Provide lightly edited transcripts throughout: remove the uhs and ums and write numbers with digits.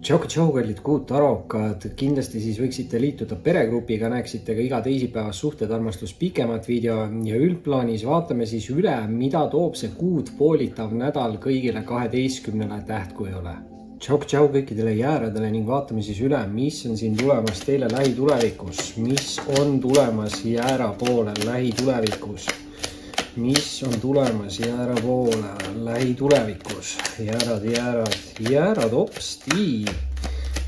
Tšau, kallid kuutarokad, kindlasti siis võiksite liituda peregrupiga, näeksite ka iga teisipäevas Suhted armastus pikemat video ja üldplaanis vaatame siis üle, mida toob see kuud poolitav nädal kõigile 12 tähtkujule. Tšau kõikidele jääradele ning vaatame siis üle, mis on siin tulemas teile lähitulevikus, mis on tulemas jäära poole lähitulevikus. Mis on tulemas jäära poole lähitulevikus? Jäärad hopsti.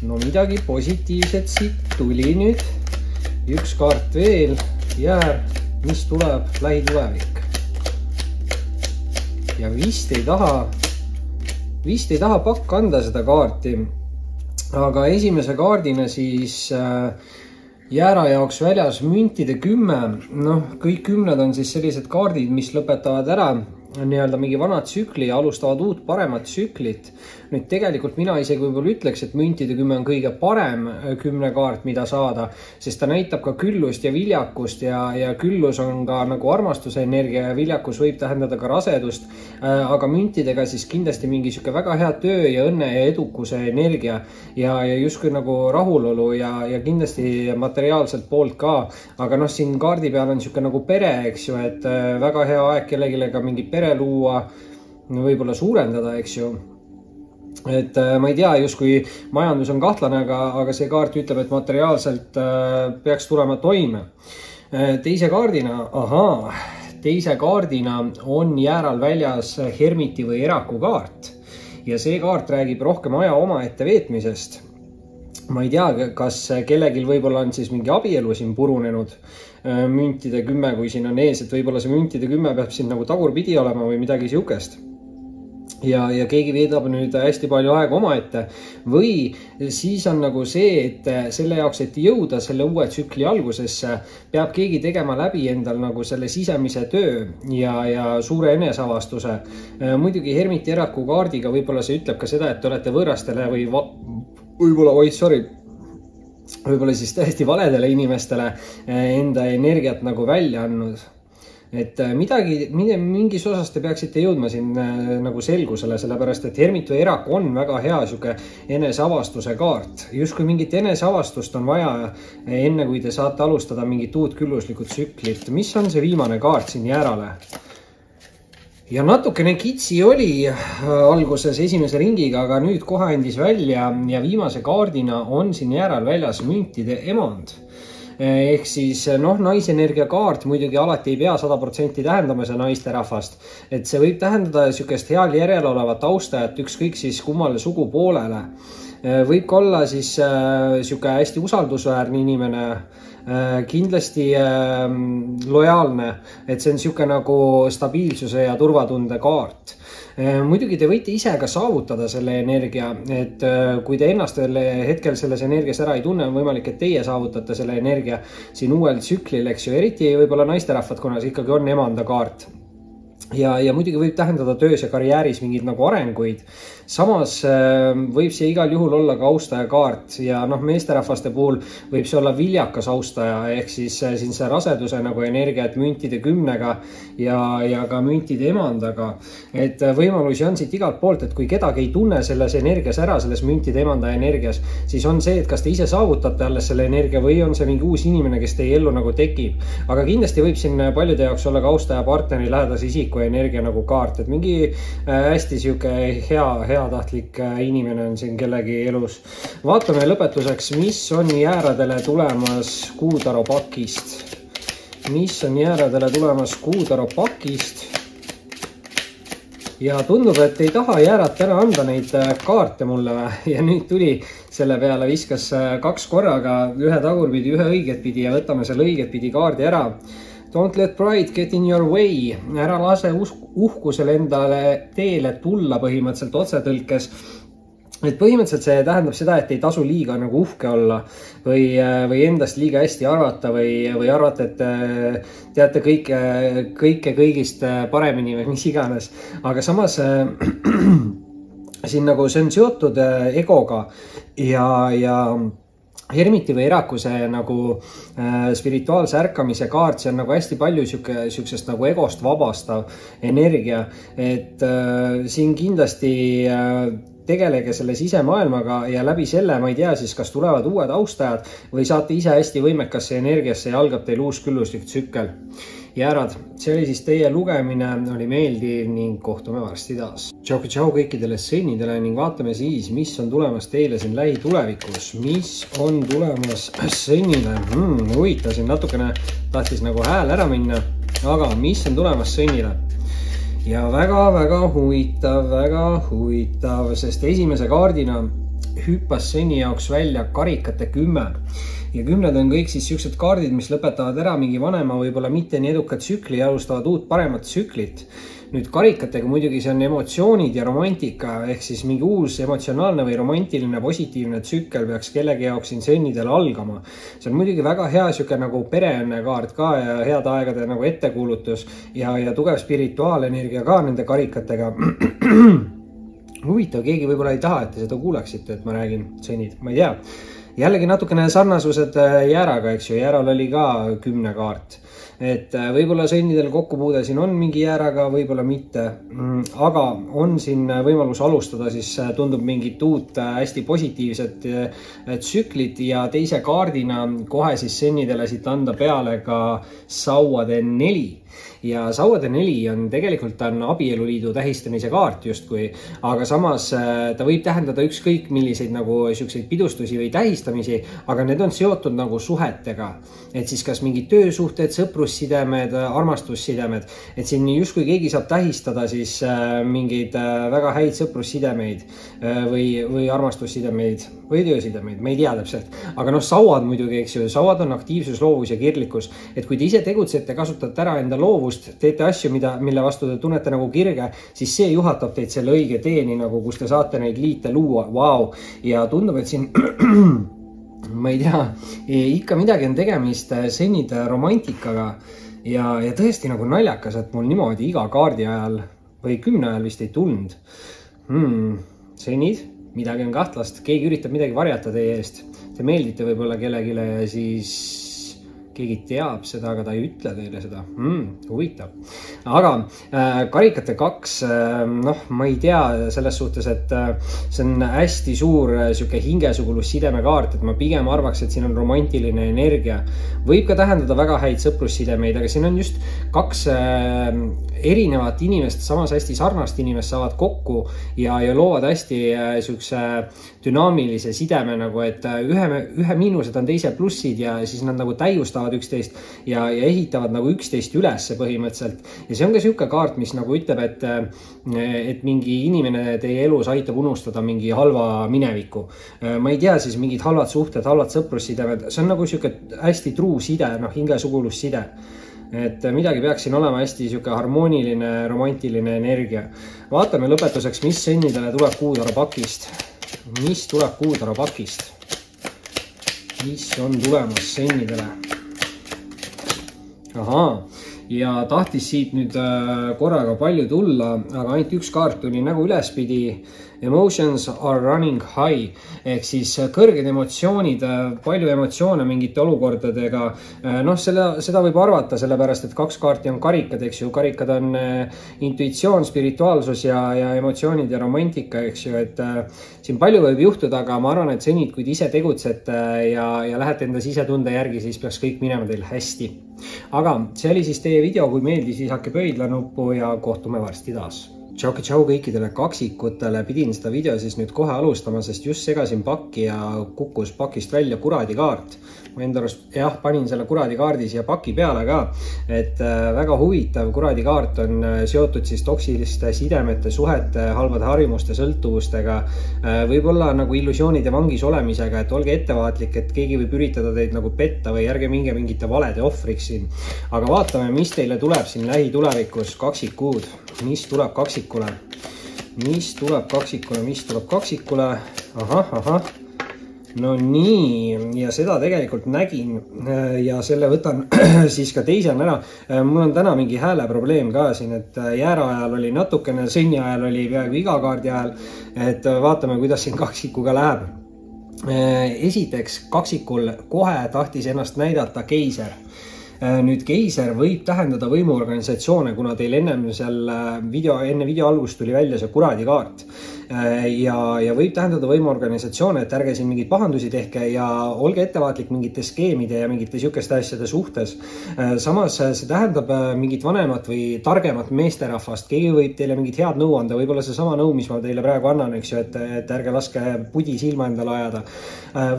No midagi positiivset siit tuli nüüd. Üks kaart veel. Jäär, mis tuleb lähitulevik. Ja vist ei taha pakk anda seda kaarti. Aga esimese kaardina siis jäära jaoks väljas müntide 10. Kõik 10 on siis sellised kaardid, mis lõpetavad ära mingi vana tsükli ja alustavad uut paremat tsüklit. Nüüd tegelikult mina isegi võib-olla ütleks, et müntide 10 on kõige parem 10 kaart, mida saada, sest ta näitab ka küllust ja viljakust ja küllus on ka nagu armastuse energia ja viljakus võib tähendada ka rasedust, aga müntidega siis kindlasti mingi siuke väga hea töö ja õnne ja edukuse energia ja justkui nagu rahulolu ja kindlasti materiaalselt poolt ka, aga siin kaardi peal on siuke nagu pere, eks ju, et väga hea aeg kellegilega mingi pere luua, võib-olla suurendada, eks ju. Et ma ei tea, justkui majandus on kahtlane, aga see kaart ütleb, et materiaalselt peaks tulema toime. Teise kaardina on jääral väljas hermiti või eraku kaart ja see kaart räägib rohkem aja omaette veetmisest. Ma ei tea, kas kellelgi võib-olla on siis mingi abielu siin purunenud müntide 10, kui siin on ees, et võib-olla see müntide 10 peab siin nagu tagurpidi olema või midagi siukest. Ja keegi veedab nüüd hästi palju aega omaette või siis on nagu see, et selle jaoks, et jõuda selle uue tsükli algusesse, peab keegi tegema läbi endal nagu selle sisemise töö ja suure eneseavastuse. Muidugi hermiti eraku kaardiga võib-olla see ütleb ka seda, et te olete võõrastele või võib-olla siis täiesti valedele inimestele enda energiat nagu välja andnud. Et mingis osas te peaksite jõudma siin nagu selgusele, sellepärast et hermit või erak on väga hea siuke eneseavastuse kaart. Just kui mingit eneseavastust on vaja enne, kui te saate alustada mingit uut külluslikut tsüklit. Mis on see viimane kaart siin jäärale? Ja natukene kitsi oli alguses esimese ringiga, aga nüüd kohe andis välja ja viimase kaardina on siin jääral väljas müntide emand. Ehk siis naisenergia kaart muidugi alati ei pea 100% tähendama see naisterahvast, et see võib tähendada siukest heal järjel olevat austajat ükskõik siis kummale sugupoolele. Võib ka olla siis siuke hästi usaldusväärne inimene, kindlasti lojaalne, et see on siuke nagu stabiilsuse ja turvatunde kaart. Muidugi te võite ise ka saavutada selle energia, et kui te ennast veel hetkel selles energias ära ei tunne, on võimalik, et teie saavutate selle energia siin uuel tsüklil, eks ju, eriti võib-olla naisterahvad, kuna see ikkagi on emanda kaart. Ja muidugi võib tähendada töös ja karjääris mingid nagu arenguid. Samas võib see igal juhul olla ka austaja kaart ja meesterahvaste puhul võib see olla viljakas austaja, ehk siis siin see raseduse nagu energia, et müntide 10-ga ja ka müntide emandaga. Et võimalusi on siit igalt poolt, et kui kedagi ei tunne selles energias ära, selles müntide emanda energias, siis on see, et kas te ise saavutate alles selle energia või on see mingi uus inimene, kes teie ellu nagu tekib. Aga kindlasti võib siin paljude jaoks olla ka austaja partneri lähedase isiku energia nagu kaart, et mingi hästi siuke heatahtlik inimene on siin kellegi elus. Vaatame lõpetuseks, mis on jääradele tulemas kuutaro pakist. Mis on jääradele tulemas kuutaro pakist? Ja tundub, et ei taha jäärad täna anda neid kaarte mulle ja nüüd tuli selle peale, viskas 2 korraga, ühe tagurpidi, ühe õigetpidi ja võtame selle õigetpidi kaardi ära. Don't let pride get in your way. Ära lase uhkusel endale teele tulla põhimõtteliselt otsetõlkes. Et põhimõtteliselt see tähendab seda, et ei tasu liiga nagu uhke olla või endast liiga hästi arvata või arvata, et teate kõike kõigist paremini või mis iganes. Aga samas siin nagu see on seotud egoga ja Hermiti või erakuse nagu spirituaalse ärkamise kaart, see on nagu hästi palju siuksest nagu egost vabastav energia, et siin kindlasti tegelege selle sisemaailmaga ja läbi selle, ma ei tea siis, kas tulevad uued austajad või saate ise hästi võimekasse energiasse ja algab teil uus külluslik tsükkel. Jäärad, see oli siis teie lugemine, oli meeldiv ning kohtume varsti taas. Tšau kõikidele sõnnidele ning vaatame siis, mis on tulemas teile siin lähitulevikus. Mis on tulemas sõnnile? Huvitav, siin natukene tahtis nagu hääl ära minna, aga mis on tulemas sõnnile? Ja väga huvitav, sest esimese kaardina hüppas sõnni jaoks välja karikate 10. Ja 10 on kõik siis siuksed kaardid, mis lõpetavad ära mingi vanema, võib-olla mitte nii edukat tsükli ja alustavad uut paremat tsüklit. Nüüd karikatega muidugi see on emotsioonid ja romantika, ehk siis mingi uus emotsionaalne või romantiline positiivne tsükkel peaks kellegi jaoks siin sõnnidel algama. See on muidugi väga hea siuke nagu pereõnne kaart ka ja head aegade nagu ettekuulutus ja tugev spirituaalenergia ka nende karikatega. Huvitav, keegi võib-olla ei taha, et te seda kuuleksite, et ma räägin sõnnid, ma ei tea. Jällegi natukene sarnasused Jääraga, eks ju, Jääral oli ka 10 kaart. Et võib-olla sõnnidel kokkupuude siin on mingi Jääraga, võib-olla mitte, aga on siin võimalus alustada, siis tundub mingit uut hästi positiivset tsüklit ja teise kaardina kohe siis sõnnidele siit anda peale ka sauade 4. Ja sauade 4 on tegelikult on abieluliidu tähistamise kaart justkui, aga samas ta võib tähendada ükskõik milliseid nagu siukseid pidustusi või tähistamisi, aga need on seotud nagu suhetega. Et siis kas mingid töösuhted, sõprussidemed, armastussidemed, et siin justkui keegi saab tähistada siis mingeid väga häid sõprussidemeid või armastussidemeid või töösidemeid, ma ei tea täpselt. Aga noh, sauad muidugi, eks ju, sauad on aktiivsus, loovus ja kirglikkus, et kui te ise tegutsete, kasutate ära enda loovust, teete asju, mille vastu te tunnete nagu kirge, siis see juhatab teid selle õige teeni, nagu kus te saate neid liite luua. Vau! Ja tundub, et siin, ma ei tea, ikka midagi on tegemist sõnnide romantikaga ja tõesti nagu naljakas, et mul niimoodi iga kaardi ajal või 10 ajal vist ei tulnud. Sõnnid, midagi on kahtlast, keegi üritab midagi varjata teie eest. Te meeldite võib-olla kellegile ja siis keegi teab seda, aga ta ei ütle teile seda. Huvitav. Aga karikate 2, noh, ma ei tea selles suhtes, et see on hästi suur siuke hingesugulus sidemekaart, et ma pigem arvaks, et siin on romantiline energia. Võib ka tähendada väga häid sõprussidemeid, aga siin on just 2 erinevat inimest, samas hästi sarnast inimest saavad kokku ja loovad hästi siukse dünaamilise sideme, nagu et ühe miinused on teise plussid ja siis nad nagu täiustavad üksteist ja ehitavad nagu üksteist ülesse põhimõtteliselt. Ja see on ka siuke kaart, mis nagu ütleb, et mingi inimene teie elus aitab unustada mingi halva mineviku. Ma ei tea, siis mingid halvad suhted, halvad sõprussidemed, see on nagu siuke hästi truu side, noh, hingesugulus side. Et midagi peaks siin olema hästi siuke harmooniline, romantiline energia. Vaatame lõpetuseks, mis sõnnidele tuleb Kuudara pakist. Mis tuleb Kuudara pakist? Mis on tulemas sõnnidele? Ahaa, ja tahtis siit nüüd korraga palju tulla, aga ainult üks kaart tuli nagu ülespidi. Emotions are running high, ehk siis kõrged emotsioonid, palju emotsioone mingite olukordadega. Noh, seda võib arvata, sellepärast, et 2 kaarti on karikad, eks ju. Karikad on intuitsioon, spirituaalsus ja emotsioonid ja romantika, eks ju. Et siin palju võib juhtuda, aga ma arvan, et senid, kui te ise tegutsete ja lähete enda sisetunde järgi, siis peaks kõik minema teil hästi. Aga see oli siis teie video, kui meeldis, siis hakke pöidla nuppu ja kohtume varsti taas. Tšau kõikidele kaksikutele, pidin seda video siis nüüd kohe alustama, sest just segasin pakki ja kukkus pakist välja kuradi kaart. Ma enda arust panin selle kuradi kaardi siia paki peale ka, et väga huvitav kuradi kaart on seotud siis toksiliste sidemete, suhete, halvade harjumuste, sõltuvustega, võib-olla nagu illusioonide vangis olemisega, et olge ettevaatlik, et keegi võib üritada teid nagu petta või ärge minge mingite valede ohvriks siin. Aga vaatame, mis teile tuleb siin lähitulevikus, kaksikuud, mis tuleb kaksikule. Mis tuleb kaksikule? Ahah. No nii, ja seda tegelikult nägin ja selle võtan siis ka teisena ära. Mul on täna mingi hääleprobleem ka siin, et Jäära ajal oli natukene, sõnni ajal oli peaaegu iga kaardi ajal, et vaatame, kuidas siin kaksikuga läheb. Esiteks kaksikul kohe tahtis ennast näidata keiser. Nüüd keiser võib tähendada võimuorganisatsioone, kuna teil enne video algust tuli välja see kuradi kaart. Ja võib tähendada võimuorganisatsioone, et ärge siin mingeid pahandusi tehke ja olge ettevaatlik mingite skeemide ja mingite sihukeste asjade suhtes. Samas see tähendab mingit vanemat või targemat meesterahvast, keegi võib teile mingit head nõu anda, võib-olla see sama nõu, mis ma teile praegu annan, eks ju, et ärge laske pudi silma endale ajada.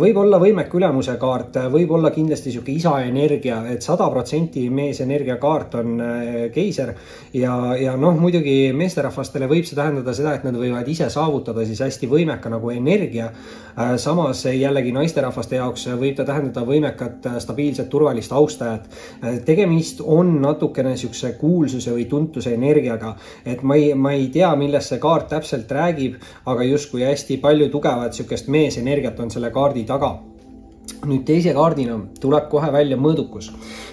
Võib olla võimeku ülemuse kaart, võib olla kindlasti sihuke isa energia, et 100% meesenergia kaart on keiser ja noh, muidugi meesterahvastele võib see tähendada seda, et nad võivad ise saavutada siis hästi võimeka nagu energia. Samas jällegi naisterahvaste jaoks võib ta tähendada võimekat, stabiilset, turvalist austajat. Tegemist on natukene siukse kuulsuse või tuntuse energiaga, et ma ei tea, millest see kaart täpselt räägib, aga justkui hästi palju tugevat siukest meesenergiat on selle kaardi taga. Nüüd teise kaardina tuleb kohe välja mõõdukus.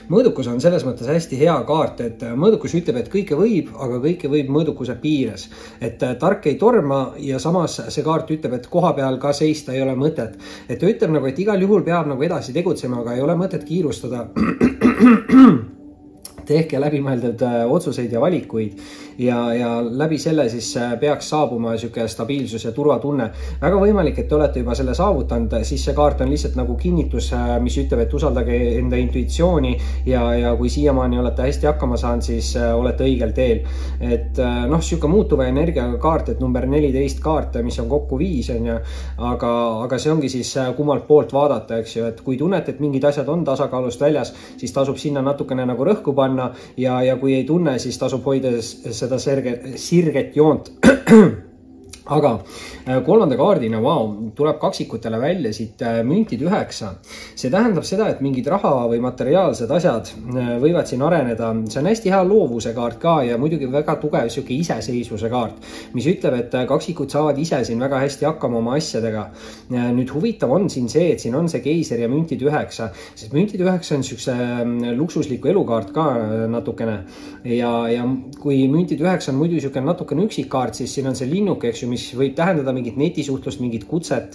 Mõõdukus on selles mõttes hästi hea kaart, et mõõdukus ütleb, et kõike võib, aga kõike võib mõõdukuse piires. Et tark ei torma ja samas see kaart ütleb, et koha peal ka seista ei ole mõtet. Et ta ütleb nagu, et igal juhul peab nagu edasi tegutsema, aga ei ole mõtet kiirustada. Tehke läbimõeldud otsuseid ja valikuid ja läbi selle siis peaks saabuma sihuke stabiilsus ja turvatunne. Väga võimalik, et te olete juba selle saavutanud, siis see kaart on lihtsalt nagu kinnitus, mis ütleb, et usaldage enda intuitsiooni ja kui siiamaani olete hästi hakkama saanud, siis olete õigel teel. Et noh, sihuke muutuva energiaga kaart, et number 14 kaart, mis on kokku 5 on ju, aga see ongi siis kummalt poolt vaadata, eks ju, et kui tunnete, et mingid asjad on tasakaalust väljas, siis tasub sinna natukene nagu rõhku panna ja kui ei tunne, siis tasub hoida seda sirget joont. Aga kolmanda kaardina, tuleb kaksikutele välja siit müntid 9. See tähendab seda, et mingid raha või materiaalsed asjad võivad siin areneda. See on hästi hea loovuse kaart ka ja muidugi väga tugev sihuke iseseisvuse kaart, mis ütleb, et kaksikud saavad ise siin väga hästi hakkama oma asjadega. Nüüd huvitav on siin see, et siin on see keiser ja müntid 9, sest müntid 9 on siukse luksusliku elukaart ka natukene ja kui müntid 9 on muidu siuke natukene üksik kaart, siis siin on see linnuk, eks ju, mis võib tähendada mingit netisuhtlust, mingit kutset,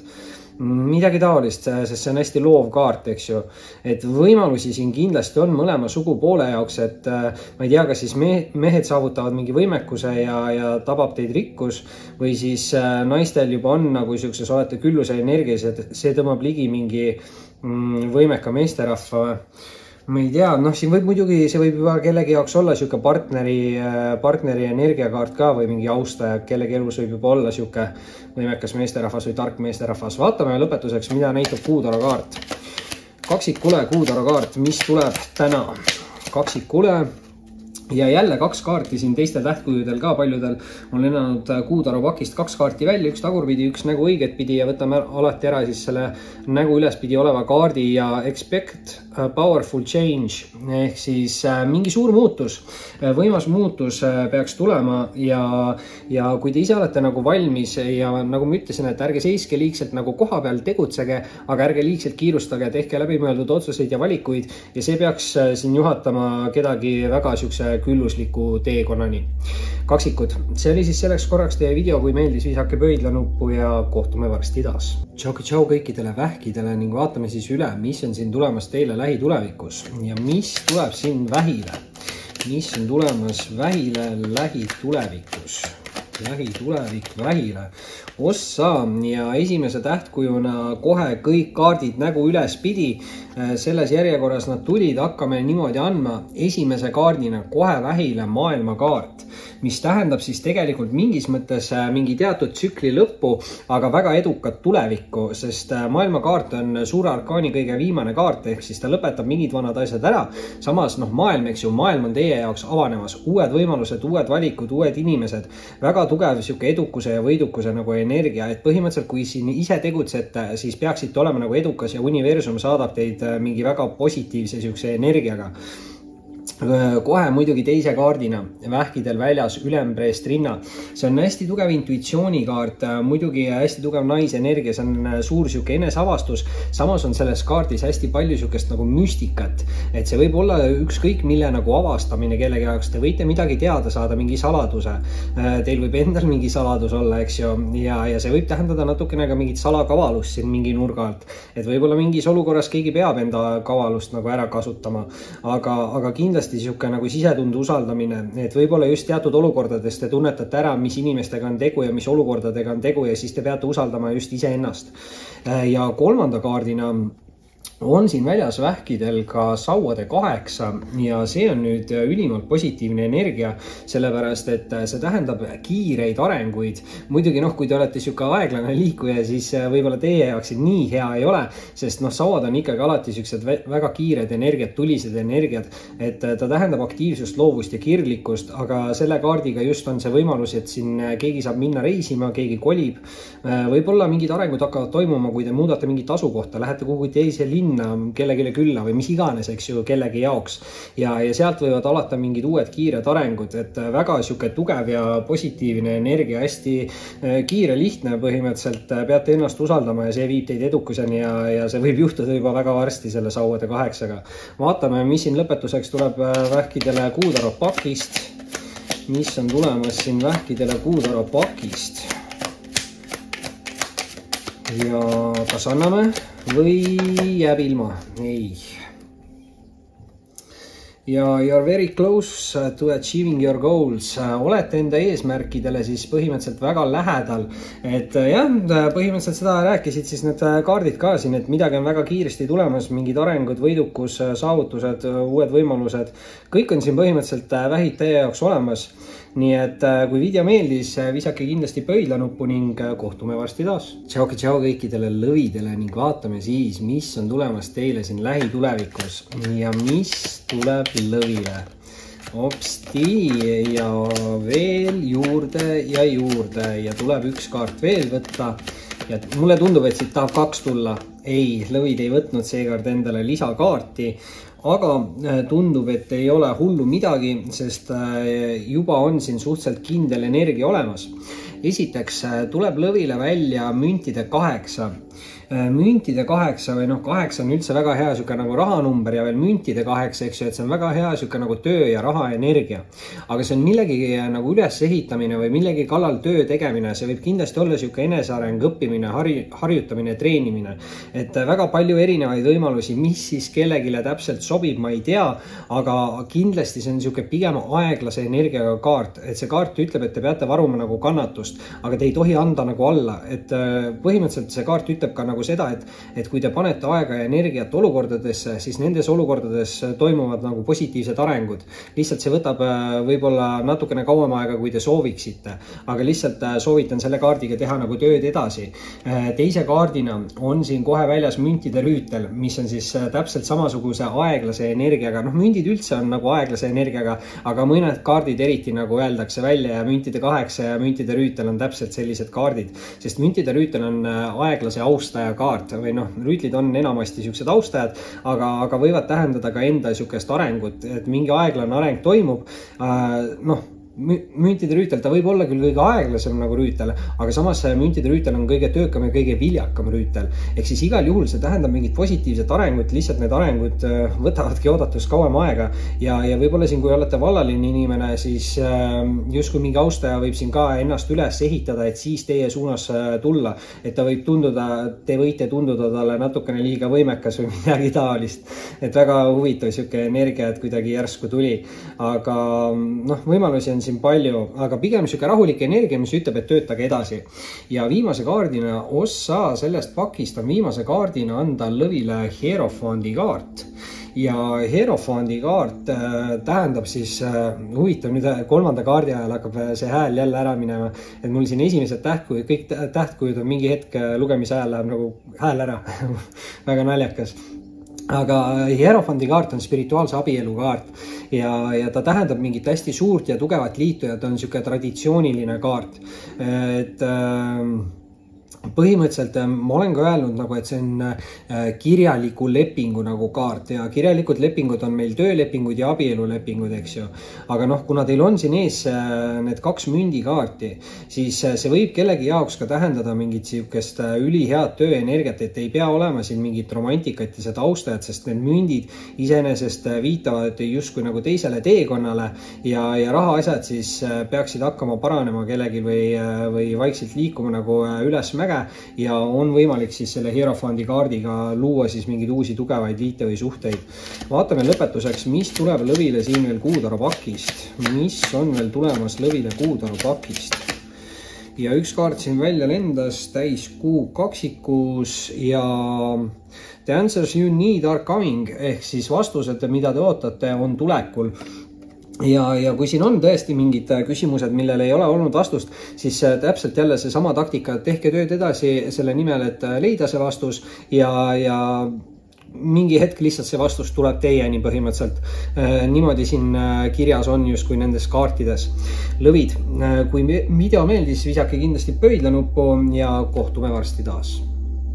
midagi taolist, sest see on hästi loov kaart, eks ju. Et võimalusi siin kindlasti on mõlema sugupoole jaoks, et ma ei tea, kas siis mehed saavutavad mingi võimekuse ja tabab teid rikkus või siis naistel juba on nagu siukses olete külluse energias, et see tõmbab ligi mingi võimeka meesterahva. Ma ei tea, noh, siin võib muidugi, see võib juba kellegi jaoks olla siuke partneri energiakaart ka või mingi austaja, kellegi elus võib juba olla siuke võimekas meesterahvas või tark meesterahvas. Vaatame lõpetuseks, mida näitab kuutaro kaart. Kaksikule kuutaro kaart, mis tuleb täna kaksikule. Ja jälle 2 kaarti siin teistel tähtkujudel ka paljudel on lennanud kuutaro pakist 2 kaarti välja, üks tagurpidi, üks nägu õiget pidi ja võtame alati ära siis selle nägu ülespidi oleva kaardi ja expect a powerful change ehk siis mingi suur muutus, võimas muutus peaks tulema ja kui te ise olete nagu valmis ja nagu ma ütlesin, et ärge seiske liigselt nagu koha peal, tegutsege, aga ärge liigselt kiirustage, tehke läbimõeldud otsuseid ja valikuid ja see peaks siin juhatama kedagi väga siukse küllusliku teekonnani. Kaksikud, see oli siis selleks korraks teie video, kui meeldis, visake pöidla nuppu ja kohtume varsti taas. Tšau kõikidele vähkidele ning vaatame siis üle, mis on siin tulemas teile lähitulevikus ja mis tuleb siin vähile. Mis on tulemas vähile lähitulevikus? Lähitulevik vähile. Ossa ja esimese tähtkujuna kohe kõik kaardid nägu ülespidi. Selles järjekorras nad tulid, hakkame niimoodi andma esimese kaardina kohe vähile maailmakaart, mis tähendab siis tegelikult mingis mõttes mingi teatud tsükli lõppu, aga väga edukat tulevikku, sest maailmakaart on suure arkaani kõige viimane kaart, ehk siis ta lõpetab mingid vanad asjad ära. Samas maailm, eks ju, maailm on teie jaoks avanemas, uued võimalused, uued valikud, uued inimesed, väga tugev sihuke edukuse ja võidukuse nagu energia, et põhimõtteliselt kui siin ise tegutsete, siis peaksite olema nagu edukas ja universum saadab teid mingi väga positiivse siukse energiaga. kohe muidugi teise kaardina vähkidel väljas ülempreest rinna. See on hästi tugev intuitsioonikaart, muidugi hästi tugev naisenergia, see on suur siuke eneseavastus. Samas on selles kaardis hästi palju siukest nagu müstikat, et see võib olla ükskõik mille nagu avastamine kellegi jaoks. Te võite midagi teada saada, mingi saladuse. Teil võib endal mingi saladus olla, eks ju, ja see võib tähendada natukene ka mingit salakavalust siin mingi nurga alt. Et võib-olla mingis olukorras keegi peab enda kavalust nagu ära kasutama, aga kindlasti siuke nagu sisetunde usaldamine, et võib-olla just teatud olukordades te tunnetate ära, mis inimestega on tegu ja mis olukordadega on tegu ja siis te peate usaldama just iseennast. Ja kolmanda kaardina on siin väljas vähkidel ka sauade 8 ja see on nüüd ülimalt positiivne energia, sellepärast et see tähendab kiireid arenguid. Muidugi kui te olete siuke aeglane liikuja, siis võib-olla teie jaoks nii hea ei ole, sest sauad on ikkagi alati siuksed väga kiired energiat, tulised energiat, et ta tähendab aktiivsust, loovust ja kirglikkust, aga selle kaardiga just on see võimalus, et siin keegi saab minna reisima, keegi kolib. Võib-olla mingid arengud hakkavad toimuma, kui te muudate mingit asukohta, lähete kuhugi teise linna, kellegile külla või mis iganes, eks ju, kellegi jaoks. Ja sealt võivad alata mingid uued kiired arengud, et väga siuke tugev ja positiivne energia, hästi kiire, lihtne põhimõtteliselt, peate ennast usaldama ja see viib teid edukuseni ja see võib juhtuda juba väga varsti selle sauade 8-ga. Vaatame, mis siin lõpetuseks tuleb vähkidele Kuutaro pakist. Mis on tulemas siin vähkidele Kuutaro pakist? Ja kas anname või jääb ilma? Ei. Ja you're very close to achieving your goals. Olete enda eesmärkidele siis põhimõtteliselt väga lähedal. Et jah, põhimõtteliselt seda rääkisid siis need kaardid ka siin, et midagi on väga kiiresti tulemas, mingid arengud, võidukus, saavutused, uued võimalused. Kõik on siin põhimõtteliselt vähid teie jaoks olemas. Nii et kui video meeldis, visake kindlasti pöidlanuppu ning kohtume varsti taas. Tšau kõikidele lõvidele ning vaatame siis, mis on tulemas teile siin lähitulevikus ja mis tuleb lõvile. Hopsti ja veel juurde ja tuleb üks kaart veel võtta. Ja mulle tundub, et siit tahab 2 tulla. Ei, lõvid ei võtnud seekord endale lisakaarti. Aga tundub, et ei ole hullu midagi, sest juba on siin suhteliselt kindel energia olemas. Esiteks tuleb lõvile välja müntide 8. Müntide 8 või 8 on üldse väga hea siuke nagu rahanumber ja veel müntide 8, eks ju, et see on väga hea siuke nagu töö ja rahaenergia. Aga see on millegi nagu üles ehitamine või millegi kallal töö tegemine. See võib kindlasti olla siuke eneseareng, õppimine, harjutamine, treenimine. Et väga palju erinevaid võimalusi, mis siis kellegile täpselt sobib, ma ei tea, aga kindlasti see on siuke pigem aeglase energiaga kaart. Et see kaart ütleb, et te peate varuma nagu kannatust, aga te ei tohi anda nagu alla. Et põhimõtteliselt see kaart ütleb ka nagu seda, et kui te panete aega ja energiat olukordadesse, siis nendes olukordades toimuvad nagu positiivsed arengud. Lihtsalt see võtab võib-olla natukene kauem aega, kui te sooviksite, aga lihtsalt soovitan selle kaardiga teha nagu tööd edasi. Teise kaardina on siin kohe väljas müntide rüütel, mis on siis täpselt samasuguse aeglase energiaga. Mündid üldse on nagu aeglase energiaga, aga mõned kaardid eriti nagu öeldakse välja ja müntide 8 ja müntide rüütel on täpselt sellised kaardid, sest müntide rüütel on aeglase austaja kaart või rüütlid on enamasti siuksed austajad, aga võivad tähendada ka enda siukest arengut, et mingi aeglane areng toimub. Müntide rüütel, ta võib olla küll kõige aeglasem nagu rüütel, aga samas müntide rüütel on kõige töökam ja kõige viljakam rüütel. Ehk siis igal juhul see tähendab mingit positiivset arengut, lihtsalt need arengud võtavadki oodatust kauem aega ja võib-olla siin, kui olete vallaline inimene, siis justkui mingi austaja võib siin ka ennast üles ehitada, et siis teie suunas tulla, et ta võib tunduda, te võite tunduda talle natukene liiga võimekas või midagi taolist. Et väga huvitav siuke energia, et kuidagi järsku tuli, aga võimalusi on siin palju, aga pigem siuke rahulik energia, mis ütleb, et töötage edasi. Ja viimase kaardina osa sellest pakist on viimase kaardina anda lõvile Hierofondi kaart. Ja Hierofondi kaart tähendab siis, huvitav nüüd kolmanda kaardi ajal hakkab see hääl jälle ära minema, et mul siin esimesed tähtkujud, kõik tähtkujud on mingi hetk lugemise ajal läheb nagu hääl ära. Väga naljakas. Aga Hierofondi kaart on spirituaalse abielu kaart ja ta tähendab mingit hästi suurt ja tugevat liitu ja ta on siuke traditsiooniline kaart. Et põhimõtteliselt ma olen ka öelnud nagu, et see on kirjaliku lepingu nagu kaart ja kirjalikud lepingud on meil töölepingud ja abielulepingud, eks ju. Aga noh, kuna teil on siin ees need 2 mündikaarti, siis see võib kellegi jaoks ka tähendada mingit siukest ülihead tööenergiat, et ei pea olema siin mingit romantikat ja seda austajat, sest need mündid iseenesest viitavad justkui nagu teisele teekonnale ja rahaasjad siis peaksid hakkama paranema kellegi või vaikselt liikuma nagu üles mäge. Ja on võimalik siis selle Hierofanti kaardiga luua siis mingeid uusi tugevaid liite või suhteid. Vaatame lõpetuseks, mis tuleb lõvile siin veel kuutaru pakist. Mis on veel tulemas lõvile kuutaru pakist? Ja üks kaart siin välja lendas täiskuu kaksikus ja the answers you need are coming ehk siis vastused, mida te ootate, on tulekul. Ja kui siin on tõesti mingid küsimused, millele ei ole olnud vastust, siis täpselt jälle see sama taktika, tehke tööd edasi selle nimel, et leida see vastus ja mingi hetk lihtsalt see vastus tuleb teieni põhimõtteliselt. Niimoodi siin kirjas on just kui nendes kaartides. Lõvid, kui video meeldis, visake kindlasti pöidlanuppu ja kohtume varsti taas.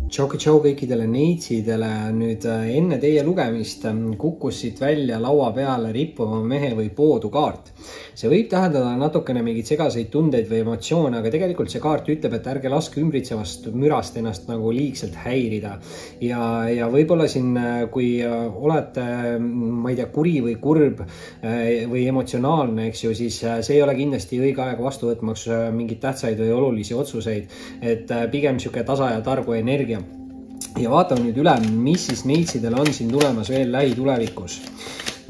Tšau kõikidele neitsidele. Nüüd enne teie lugemist kukkus siit välja laua peale rippuva mehe või poodu kaart. See võib tähendada natukene mingid segaseid tundeid või emotsioone, aga tegelikult see kaart ütleb, et ärge laske ümbritsevast mürast ennast nagu liigselt häirida. Ja võib-olla siin, kui olete, ma ei tea, kuri või kurb või emotsionaalne, eks ju, siis see ei ole kindlasti õige aeg vastu võtmaks mingeid tähtsaid või olulisi otsuseid, et pigem siuke tasa ja targu energia. Ja vaatame nüüd üle, mis siis neitsidele on siin tulemas veel lähitulevikus.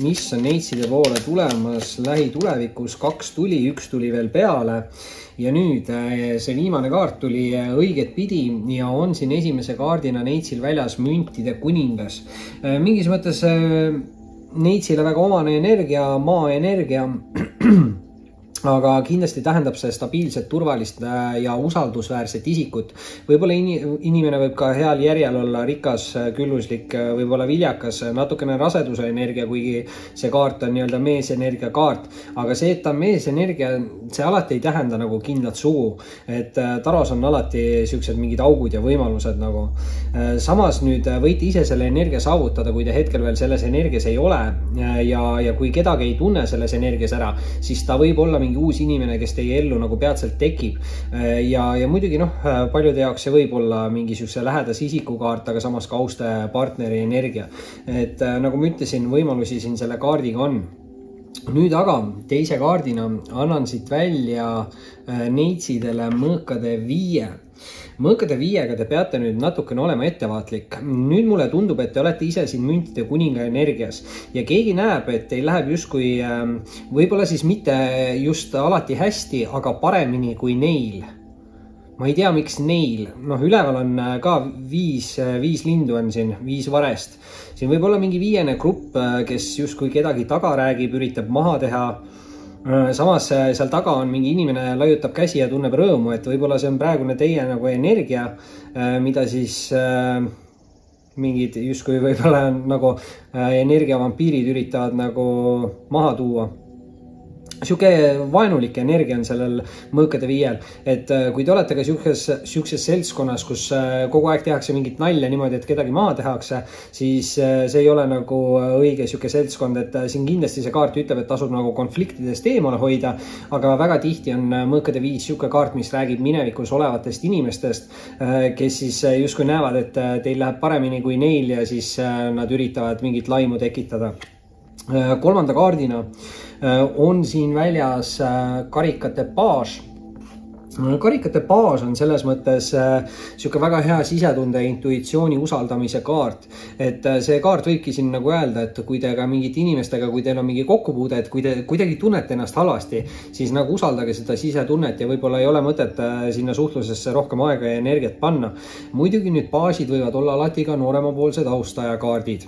Mis on neitside poole tulemas lähitulevikus? 2 tuli, 1 tuli veel peale. Ja nüüd see viimane kaart tuli õiget pidi ja on siin esimese kaardina neitsil väljas müntide kuningas. Mingis mõttes neitsile väga omane energia, maa energia. Aga kindlasti tähendab see stabiilset, turvalist ja usaldusväärset isikut. Võib-olla inimene võib ka heal järjel olla rikas, külluslik, võib-olla viljakas, natukene raseduse energia, kuigi see kaart on nii-öelda meesenergia kaart. Aga see, et ta on meesenergia, see alati ei tähenda nagu kindlat sugu. Et taros on alati siuksed mingid augud ja võimalused nagu. Samas nüüd võite ise selle energia saavutada, kui te hetkel veel selles energias ei ole. Ja kui kedagi ei tunne selles energias ära, siis ta võib olla mingi uus inimene, kes teie ellu nagu peatselt tekib. Ja muidugi paljude jaoks see võib olla mingisuguse lähedase isikukaart, aga samas ka austaja partneri energia. Et nagu ma ütlesin, võimalusi siin selle kaardiga on. Nüüd aga teise kaardina annan siit välja neitsidele mõõkade 5. Mõõkade 5-ga te peate nüüd natukene olema ettevaatlik. Nüüd mulle tundub, et te olete ise siin müntide kuninga energias ja keegi näeb, et teil läheb justkui võib-olla siis mitte just alati hästi, aga paremini kui neil. Ma ei tea, miks neil. Üleval on ka 5 lindu on siin, 5 varest. Siin võib olla mingi 5. grupp, kes justkui kedagi taga räägib, üritab maha teha. Samas seal taga on mingi inimene laiutab käsi ja tunneb rõõmu, et võib-olla see on praegune teie nagu energia, mida siis mingid justkui võib-olla nagu energiavampiirid üritavad nagu maha tuua. Siuke vaenulik energia on sellel mõõkade 5-l, et kui te olete ka siukses seltskonnas, kus kogu aeg tehakse mingit nalja niimoodi, et kedagi maha tehakse, siis see ei ole nagu õige siuke seltskond, et siin kindlasti see kaart ütleb, et tasub nagu konfliktidest eemale hoida, aga väga tihti on mõõkade 5 siuke kaart, mis räägib minevikus olevatest inimestest, kes siis justkui näevad, et teil läheb paremini kui neil ja siis nad üritavad mingit laimu tekitada. 3. kaardina on siin väljas karikate paas. Karikate paas on selles mõttes siuke väga hea sisetunde, intuitsiooni, usaldamise kaart. Et see kaart võibki siin nagu öelda, et kui te ka mingite inimestega, kui teil on mingi kokkupuude, et kui te kuidagi tunnete ennast halvasti, siis nagu usaldage seda sisetunnet ja võib-olla ei ole mõtet sinna suhtlusesse rohkem aega ja energiat panna. Muidugi nüüd baasid võivad olla alati ka nooremapoolsed austaja-kaardid.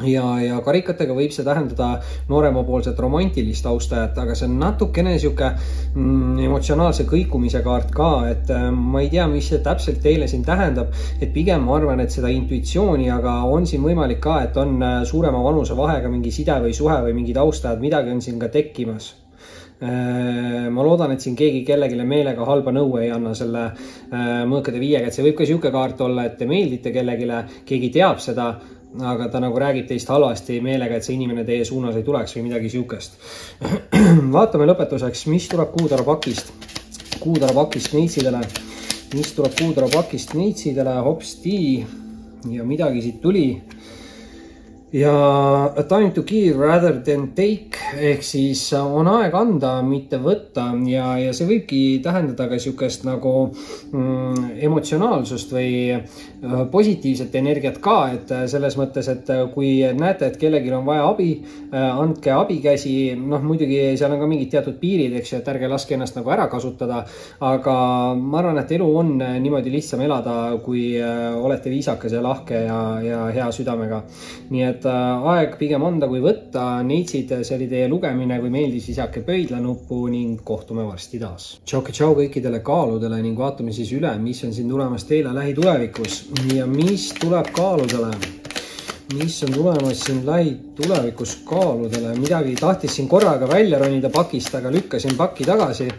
Ja karikatega võib see tähendada nooremapoolset romantilist austajat, aga see on natukene siuke emotsionaalse kõikumise kaart ka, et ma ei tea, mis see täpselt teile siin tähendab, et pigem ma arvan, et seda intuitsiooni, aga on siin võimalik ka, et on suurema vanuse vahega mingi side või suhe või mingid austajad, midagi on siin ka tekkimas. ma loodan, et siin keegi kellegile meelega halba nõu ei anna selle mõõkade viiega, et see võib ka siuke kaart olla, et te meeldite kellegile, keegi teab seda, aga ta nagu räägib teist halvasti meelega, et see inimene teie suunas ei tuleks või midagi siukest. Vaatame lõpetuseks, mis tuleb kuutarapakist. Kuutarapakist neitsidele. Mis tuleb kuutarapakist neitsidele, hopsti. Ja midagi siit tuli. Ja a time to give rather than take ehk siis on aeg anda, mitte võtta ja see võibki tähendada ka siukest nagu emotsionaalsust või positiivset energiat ka, et selles mõttes, et kui näete, et kellelgi on vaja abi, andke abikäsi, noh muidugi seal on ka mingid teatud piirid, eks ju, et ärge laske ennast nagu ära kasutada, aga ma arvan, et elu on niimoodi lihtsam elada, kui olete viisakas ja lahke ja hea südamega. Nii et aeg pigem anda kui võtta. Neitsid, see oli teie lugemine, kui meeldis visake pöidla nuppu ning kohtume varsti taas. Tšau kõikidele kaaludele ning vaatame siis üle, mis on siin tulemas teile lähitulevikus ja mis tuleb kaaludele. Mis on tulemas siin lähitulevikus kaaludele. Midagi tahtis siin korraga välja ronida pakist, aga lükkasin pakki tagasi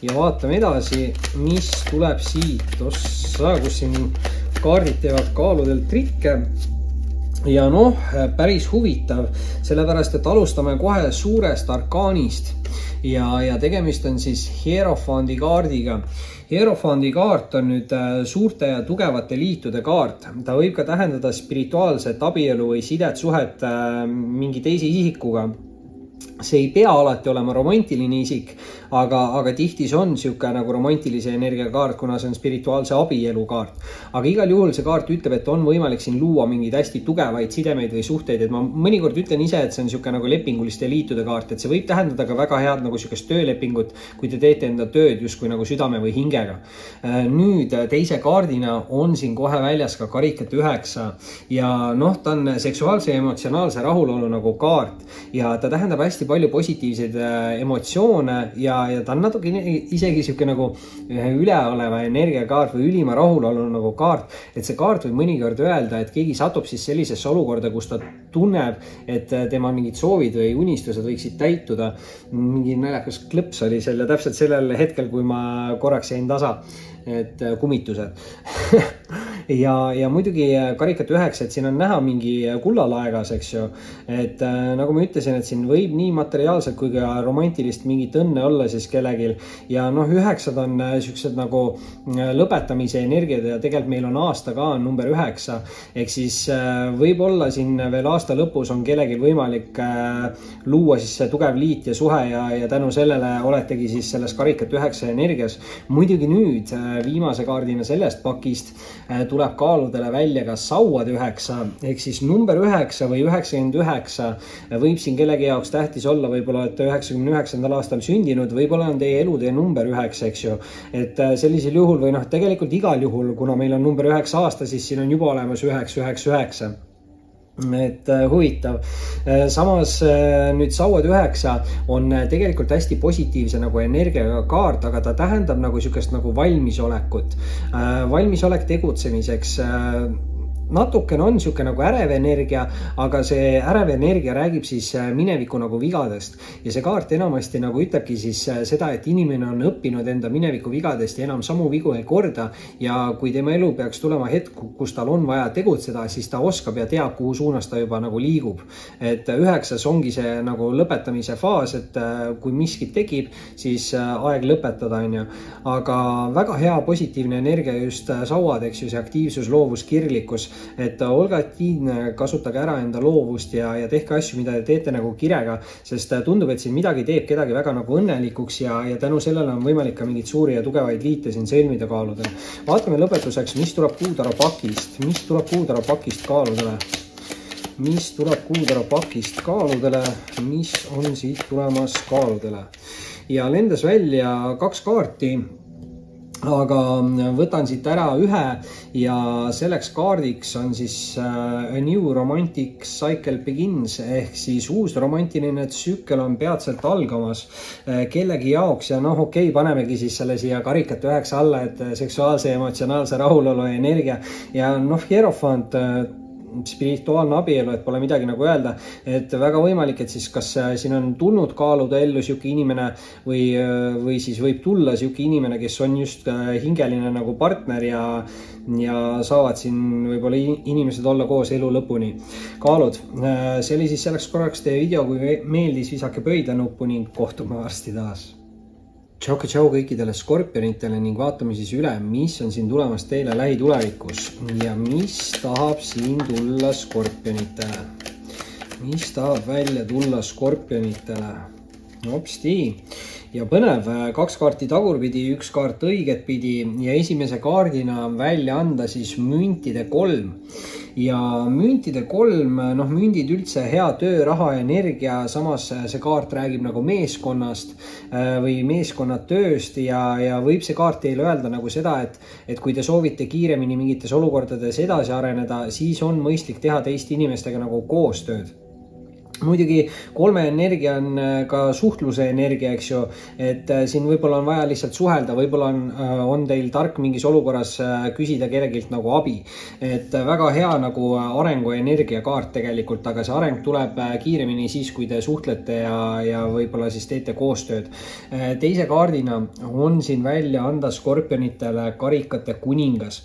ja vaatame edasi, mis tuleb siit. Ossa, kus siin kaardid teevad kaaludel trikke. Ja noh, päris huvitav, sellepärast, et alustame kohe suurest arkaanist ja tegemist on siis Hierofanti kaardiga. Hierofanti kaart on nüüd suurte ja tugevate liitude kaart. Ta võib ka tähendada spirituaalset abielu või sidet suhet mingi teise isikuga. See ei pea alati olema romantiline isik, aga tihti see on siuke nagu romantilise energia kaart, kuna see on spirituaalse abielu kaart. Aga igal juhul see kaart ütleb, et on võimalik siin luua mingeid hästi tugevaid sidemeid või suhteid, et ma mõnikord ütlen ise, et see on siuke nagu lepinguliste liitude kaart, et see võib tähendada ka väga head nagu siukest töölepingut, kui te teete enda tööd justkui nagu südame või hingega. Nüüd teise kaardina on siin kohe väljas ka karikat 9 ja noh, ta on seksuaalse ja emotsionaalse rahulolu nagu kaart ja ta tähendab hästi palju positiivseid emotsioone ja ta on natuke isegi siuke nagu üleoleva energiakaart või ülima rahulolu nagu kaart, et see kaart võib mõnikord öelda, et keegi satub siis sellisesse olukorda, kus ta tunneb, et tema mingid soovid või unistused võiksid täituda. Mingi naljakas klõps oli seal ja täpselt sellel hetkel, kui ma korraks jäin tasa, et kummitused. ja muidugi karikat 9, et siin on näha mingi kullalaegas, eks ju, et nagu ma ütlesin, et siin võib nii materiaalselt kui ka romantilist mingit õnne olla siis kellegil ja noh, 9 on siuksed nagu lõpetamise energiad ja tegelikult meil on aasta ka number 9, ehk siis võib-olla siin veel aasta lõpus on kellelgi võimalik luua siis see tugev liit ja suhe ja tänu sellele oletegi siis selles karikat 9 energias. Muidugi nüüd viimase kaardina sellest pakist tuleb kaaludele välja ka sauad 9, ehk siis number 9 või 99 võib siin kellegi jaoks tähtis olla, võib-olla, et 99. aastal sündinud, võib-olla on teie elutee number 9, eks ju, et sellisel juhul või noh, tegelikult igal juhul, kuna meil on number 9 aasta, siis siin on juba olemas 999. Et huvitav. Samas nüüd sauad 9 on tegelikult hästi positiivse nagu energiaga kaart, aga ta tähendab nagu siukest nagu valmisolekut. Valmisolek tegutsemiseks. Natukene on siuke nagu ärev energia, aga see ärev energia räägib siis mineviku nagu vigadest ja see kaart enamasti nagu ütlebki siis seda, et inimene on õppinud enda mineviku vigadest ja enam samu vigu ei korda ja kui tema elu peaks tulema hetk, kus tal on vaja tegutseda, siis ta oskab ja teab, kuhu suunas ta juba nagu liigub. Et 9 ongi see nagu lõpetamise faas, et kui miskit tekib, siis aeg lõpetada, on ju. Aga väga hea positiivne energia just sauad, eks ju, see aktiivsus, loovus, kirglikkus. Et olge aktiivne, kasutage ära enda loovust ja tehke asju, mida te teete nagu kirega, sest tundub, et siin midagi teeb kedagi väga nagu õnnelikuks ja tänu sellele on võimalik ka mingid suuri ja tugevaid liite siin sõlmida kaaludele. Vaatame lõpetuseks, mis tuleb kuutarapakist. Mis tuleb kuutarapakist kaaludele? Mis tuleb kuutarapakist kaaludele? Mis on siit tulemas kaaludele? Ja lendas välja 2 kaarti. Aga võtan siit ära ühe ja selleks kaardiks on siis A New Romantic Cycle Begins ehk siis uus romantiline tsükkel on peatselt algamas kellegi jaoks ja noh, okei, panemegi siis selle siia karikat 9 alla, et seksuaalse ja emotsionaalse rahulolu ja energia ja noh, Hierofant spirituaalne abielu, et pole midagi nagu öelda, et väga võimalik, et siis kas siin on tulnud kaaluda ellu siuke inimene või siis võib tulla siuke inimene, kes on just hingeline nagu partner ja saavad siin võib-olla inimesed olla koos elu lõpuni. Kaalud, see oli siis selleks korraks teie video, kui meeldis, visake pöidla nuppu ning kohtume varsti taas. Tšau kõikidele skorpionitele ning vaatame siis üle, mis on siin tulemas teile lähitulevikus ja mis tahab siin tulla skorpionitele. Mis tahab välja tulla skorpionitele? Hopsti. Ja põnev, 2 kaarti tagurpidi, 1 kaart õiget pidi ja esimese kaardina välja anda siis müntide 3. Ja müntide 3, mündid üldse hea töö, raha ja energia, samas see kaart räägib nagu meeskonnast või meeskonnatööst ja võib see kaart teile öelda nagu seda, et kui te soovite kiiremini mingites olukordades edasi areneda, siis on mõistlik teha teiste inimestega nagu koostööd. Muidugi 3 energia on ka suhtluse energia, eks ju, et siin võib-olla on vaja lihtsalt suhelda, võib-olla on teil tark mingis olukorras küsida kellegilt nagu abi. Et väga hea nagu arengu energia kaart tegelikult, aga see areng tuleb kiiremini siis, kui te suhtlete ja võib-olla siis teete koostööd. Teise kaardina on siin välja anda skorpionitele karikate kuningas.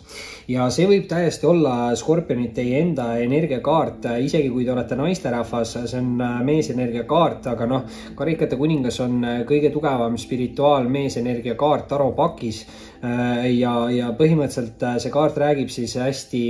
Ja see võib täiesti olla skorpionite enda energiakaart, isegi kui te olete naisterahvas, see on meesenergia kaart, aga karikate kuningas on kõige tugevam spirituaal meesenergia kaart Taro pakis ja põhimõtteliselt see kaart räägib siis hästi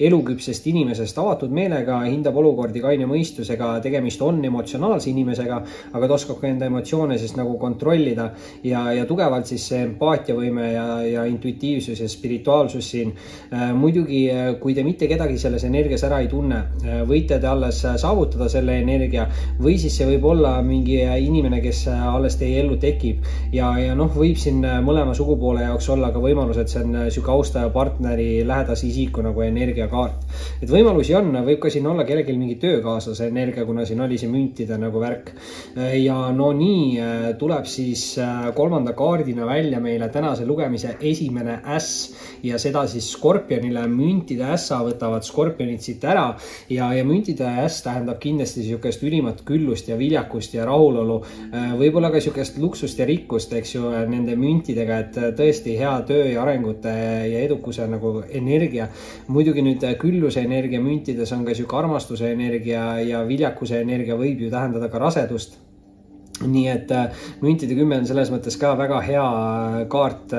eluküpsest inimesest, avatud meelega, hindab olukordi kaine mõistusega, tegemist on emotsionaalse inimesega, aga ta oskab ka enda emotsioone siis nagu kontrollida ja tugevalt siis see empaatiavõime ja intuitiivsus ja spirituaalsus siin. Muidugi, kui te mitte kedagi selles energias ära ei tunne, võite te alles saavutada selle energia või siis see võib olla mingi inimene, kes alles teie ellu tekib ja võib siin mõlema sugupoole jaoks olla ka võimalus, et see on siuke austaja partneri lähedase isiku nagu energiakaart. Et võimalusi on, võib ka siin olla kellelgi mingi töökaaslase energia, kuna siin oli see müntide nagu värk. Ja nii tuleb siis 3. kaardina välja meile tänase lugemise esimene äss ja seda siis skorpionile. Müntide ässa võtavad skorpionid siit ära ja müntide äss tähendab kindlasti siukest ülimat küllust ja viljakust ja rahulolu. Võib-olla ka siukest luksust ja rikkust, eks ju, nende müntidega, et tõesti hea töö ja arengute ja edukuse nagu energia. Muidugi nüüd külluse energia müntides on ka siuke armastuse energia ja viljakuse energia võib ju tähendada ka rasedust. Nii et müntide 10 on selles mõttes ka väga hea kaart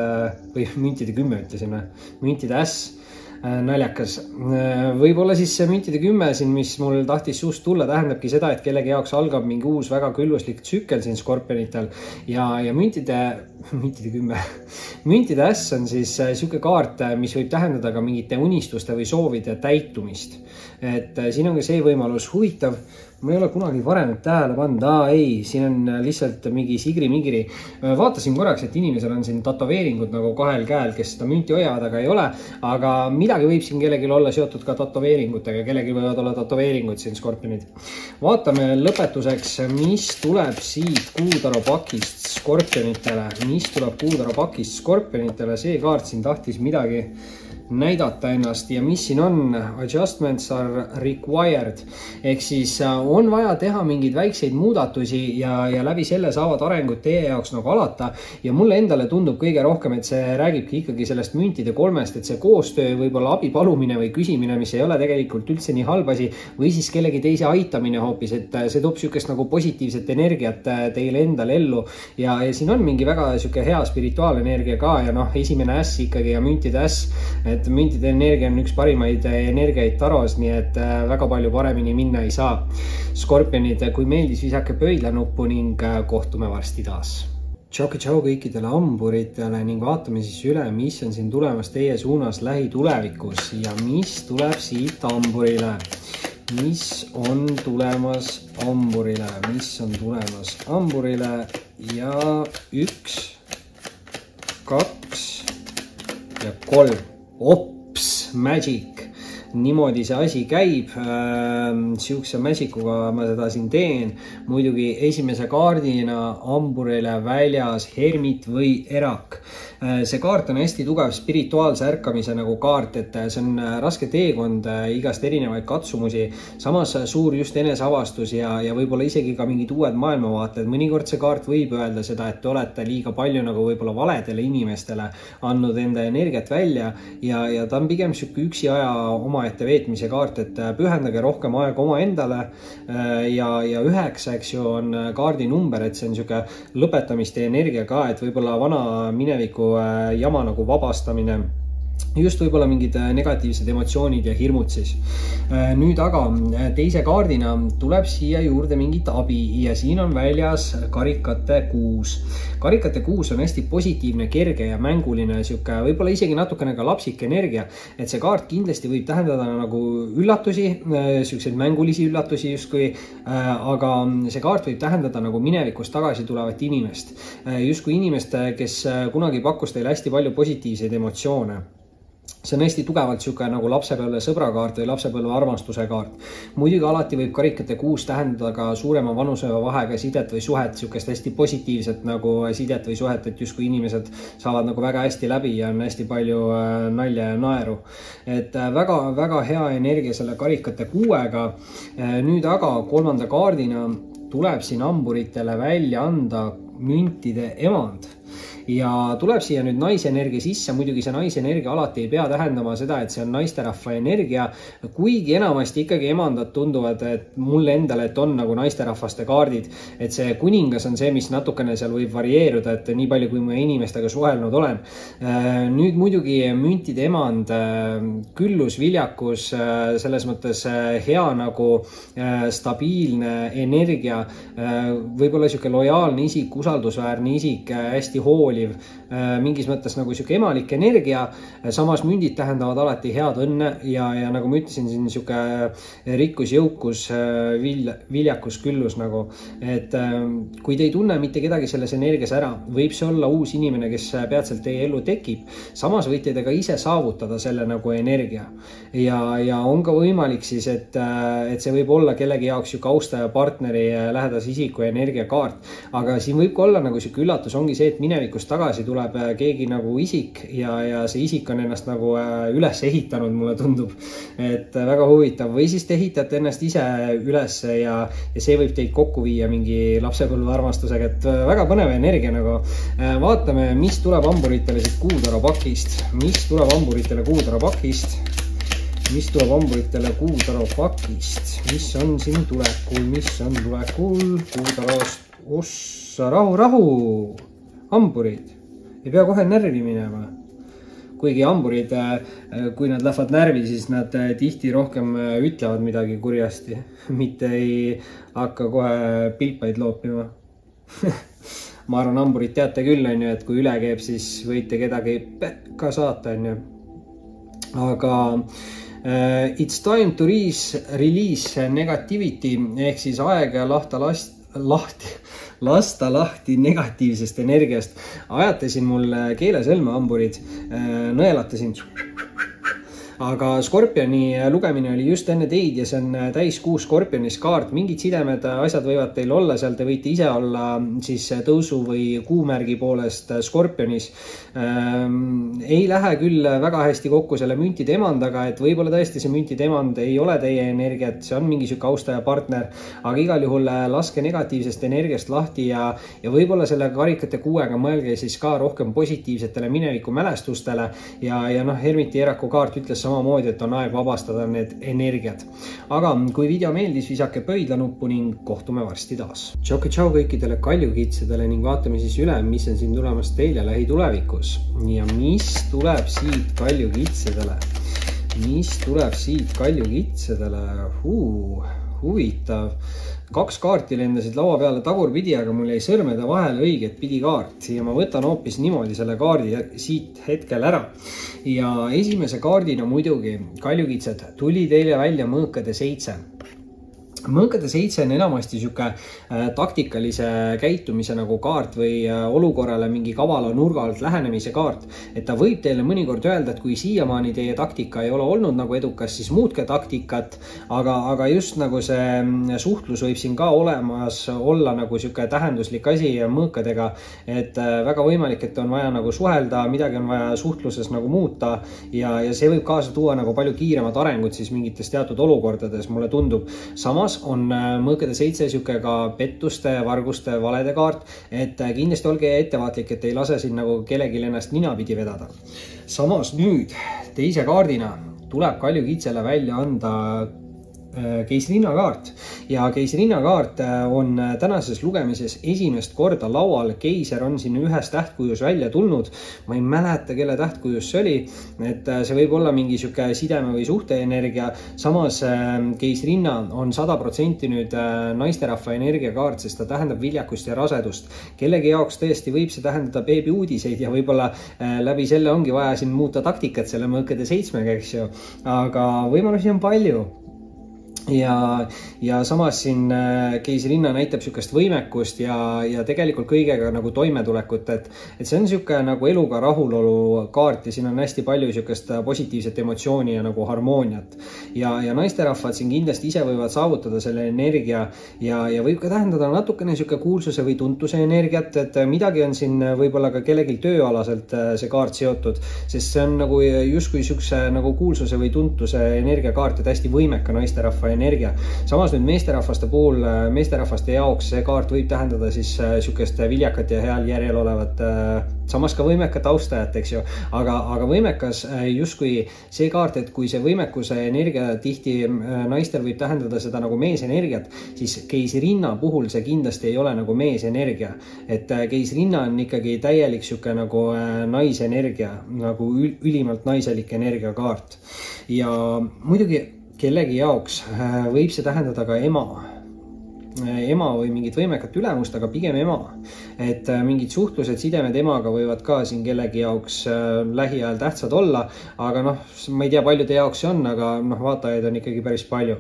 või müntide 10 ütlesime, müntide äss. Naljakas. Võib-olla siis see müntide 10 siin, mis mul tahtis suust tulla, tähendabki seda, et kellegi jaoks algab mingi uus väga külluslik tsükkel siin skorpionitel ja müntide 10. Müntide äss on siis siuke kaart, mis võib tähendada ka mingite unistuste või soovide täitumist. Et siin on ka see võimalus huvitav. Ma ei ole kunagi varem tähele pannud, ei, siin on lihtsalt mingi sigri-migri. Vaatasin korraks, et inimesel on siin tatoveeringud nagu 2 käel, kes seda münti hoiavad, aga ei ole. Aga midagi võib siin kellelgi olla seotud ka tatoveeringutega, kellelgi võivad olla tatoveeringud siin skorpionid. Vaatame lõpetuseks, mis tuleb siit Kuutaro pakist skorpionitele. Mis tuleb Kuutaro pakist skorpionitele? See kaart siin tahtis midagi näidata ennast ja mis siin on? Adjustments are required. Ehk siis on vaja teha mingeid väikseid muudatusi ja läbi selle saavad arengud teie jaoks nagu alata. Ja mulle endale tundub kõige rohkem, et see räägibki ikkagi sellest müntide 3, et see koostöö võib-olla abi palumine või küsimine, mis ei ole tegelikult üldse nii halb asi, või siis kellegi teise aitamine hoopis, et see toob siukest nagu positiivset energiat teile endale ellu. Ja siin on mingi väga siuke hea spirituaalenergia ka ja esimene äss ikkagi ja müntide äss, et müntide energia on üks parimaid energiaid taros, nii et väga palju paremini minna ei saa. Skorpionid, kui meeldis, visake pöidla nuppu ning kohtume varsti taas. Tšau kõikidele hamburitele ning vaatame siis üle, mis on siin tulemas teie suunas lähitulevikus ja mis tuleb siit hamburile. Mis on tulemas hamburile? Mis on tulemas hamburile? Ja 1, 2 ja 3. Ops, magic. niimoodi see asi käib. Siukse mäsikuga ma seda siin teen. Muidugi esimese kaardina hamburile väljas hermit või erak. See kaart on hästi tugev spirituaalse ärkamise nagu kaart, et see on raske teekond, igast erinevaid katsumusi, samas suur just eneseavastus ja võib-olla isegi ka mingid uued maailmavaated. Mõnikord see kaart võib öelda seda, et te olete liiga palju nagu võib-olla valedele inimestele andnud enda energiat välja ja ta on pigem siuke üksi aja omaette veetmise kaart, et pühendage rohkem aega oma endale ja 9, eks ju, on kaardi number, et see on siuke lõpetamiste energia ka, et võib-olla vana mineviku jama nagu vabastamine, just võib-olla mingid negatiivsed emotsioonid ja hirmud siis. Nüüd aga teise kaardina tuleb siia juurde mingit abi ja siin on väljas karikate 6. Karikate 6 on hästi positiivne, kerge ja mänguline, siuke võib-olla isegi natukene ka lapsik energia, et see kaart kindlasti võib tähendada nagu üllatusi, siukseid mängulisi üllatusi justkui, aga see kaart võib tähendada nagu minevikust tagasi tulevat inimest, justkui inimest, kes kunagi pakkus teile hästi palju positiivseid emotsioone. See on hästi tugevalt siuke nagu lapsepõlve sõbrakaart või lapsepõlve armastuse kaart. Muidugi alati võib karikate 6 tähendada ka suurema vanusevahega sidet või suhet, siukest hästi positiivset nagu sidet või suhet, et justkui inimesed saavad nagu väga hästi läbi ja on hästi palju nalja ja naeru. Et väga hea energia selle karikate 6-ga. Nüüd aga 3. kaardina tuleb siin hamburitele välja anda müntide emand. Ja tuleb siia nüüd naisenergia sisse, muidugi see naisenergia alati ei pea tähendama seda, et see on naisterahva energia, kuigi enamasti ikkagi emandad tunduvad, et mulle endale, et on nagu naisterahvaste kaardid, et see kuningas on see, mis natukene seal võib varieeruda, et nii palju, kui ma inimestega suhelnud olen. Nüüd muidugi müntide emand, küllus, viljakus, selles mõttes hea nagu stabiilne energia, võib-olla siuke lojaalne isik, usaldusväärne isik, hästi hooliv, mingis mõttes nagu siuke emalik energia, samas mündid tähendavad alati head õnne ja nagu ma ütlesin, siin siuke rikkus, jõukus, viljakus, küllus nagu, et kui te ei tunne mitte kedagi selles energias ära, võib see olla uus inimene, kes peatselt teie ellu tekib, samas võite te ka ise saavutada selle nagu energia ja on ka võimalik siis, et see võib olla kellegi jaoks siuke austaja, partneri, lähedase isiku energiakaart, aga siin võib ka olla nagu siuke üllatus, ongi see, et minevikus tagasi tuleb keegi nagu isik ja see isik on ennast nagu üles ehitanud, mulle tundub, et väga huvitav, või siis te ehitate ennast ise üles ja see võib teid kokku viia mingi lapsepõlve armastusega, et väga põnev energia nagu. Vaatame, mis tuleb hamburitele siit Kuutaro pakist, mis tuleb hamburitele Kuutaro pakist, mis on siin tulekul, Kuutarost, ossa, rahu, hamburid, ei pea kohe närvi minema. Kuigi hamburid, kui nad lähevad närvi, siis nad tihti rohkem ütlevad midagi kurjasti, mitte ei hakka kohe pilpaid loopima. Ma arvan, hamburid teate küll, et kui üle keeb, siis võite kedagi pekka saata. Aga it's time to release negativity ehk siis aeg ja lasta lahti negatiivsest energiast. Ajate siin mul keelesõlme hamburid, nõelate siin. Aga Skorpioni lugemine oli just enne teid ja see on täiskuu Skorpionis kaart. Mingid sidemed, asjad võivad teil olla seal, te võite ise olla siis tõusu või kuumärgi poolest Skorpionis. Ei lähe küll väga hästi kokku selle müntide emandaga, et võib-olla tõesti see müntide emand ei ole teie energiat, see on mingi siuke austaja partner, aga igal juhul laske negatiivsest energiast lahti ja võib-olla selle karikate 6-ga mõelge siis ka rohkem positiivsetele mineviku mälestustele ja Hermiti Eraku kaart ütles samamoodi, et on aeg vabastada need energiat. Aga kui video meeldis, visake pöidlanuppu ning kohtume varsti taas. Tšau kõikidele kaljukitsedele ning vaatame siis üle, mis on siin tulemas teile lähitulevikus. Ja mis tuleb siit kaljukitsedele? Huvitav. 2 kaarti lendasid laua peale tagurpidi, aga mul jäi sõrmede vahele õiget pidi kaart ja ma võtan hoopis niimoodi selle kaardi siit hetkel ära. Ja esimese kaardina muidugi kaljukitsed tuli teile välja mõõkade 7. mõõkade 7 on enamasti sihuke taktikalise käitumise nagu kaart või olukorrale mingi kavala nurga alt lähenemise kaart. Et ta võib teile mõnikord öelda, et kui siiamaani teie taktika ei ole olnud nagu edukas, siis muutke taktikat, aga just nagu see suhtlus võib siin ka olemas olla nagu sihuke tähenduslik asi mõõkadega, et väga võimalik, et on vaja nagu suhelda, midagi on vaja suhtluses nagu muuta ja see võib kaasa tuua nagu palju kiiremat arengut siis mingites teatud olukordades, mulle tundub. Samas on mõõkade 7 sihuke ka pettuste, varguste, valede kaart, et kindlasti olge ettevaatlik, et ei lase siin nagu kellelgi ennast ninapidi vedada. Samas nüüd teise kaardina tuleb Kalju Kitsele välja anda keisrinna kaart ja keisrinna kaart on tänases lugemises esimest korda laual. Keiser on siin ühes tähtkujus välja tulnud. Ma ei mäleta, kelle tähtkujus see oli, et see võib olla mingi sihuke sideme või suhteenergia. Samas keisrinna on 100% nüüd naisterahva energiakaart, sest ta tähendab viljakust ja rasedust. Kellegi jaoks tõesti võib see tähendada beebi uudiseid ja võib-olla läbi selle ongi vaja siin muuta taktikat selle mõõkade 7-ga, eks ju. Aga võimalusi on palju. Ja samas siin keisrinna näitab sükest võimekust ja tegelikult kõigega nagu toimetulekut, et see on siuke nagu eluga rahulolu kaart ja siin on hästi palju sükest positiivset emotsiooni ja nagu harmooniat. Ja naisterahvad siin kindlasti ise võivad saavutada selle energia ja võib ka tähendada natukene siuke kuulsuse või tuntuse energiat, et midagi on siin võib-olla ka kellelgi tööalaselt see kaart seotud, sest see on nagu justkui siukse nagu kuulsuse või tuntuse energiakaart, et hästi võimeka naisterahva energia. Samas nüüd meesterahvaste puhul, meesterahvaste jaoks see kaart võib tähendada siis sükest viljakat ja heal järjel olevat, samas ka võimekat austajat, eks ju, aga võimekas justkui see kaart, et kui see võimekuse energia tihti naistel võib tähendada seda nagu meesenergiat, siis keisrinna puhul see kindlasti ei ole nagu meesenergia, et keisrinna on ikkagi täielik siuke nagu naisenergia, nagu ülimalt naiselik energiakaart ja muidugi kellegi jaoks võib see tähendada ka ema või mingit võimekat ülemust, aga pigem ema. Et mingid suhtlused, sidemed emaga võivad ka siin kellegi jaoks lähiajal tähtsad olla, aga ma ei tea, paljude jaoks see on, aga vaatajaid on ikkagi päris palju.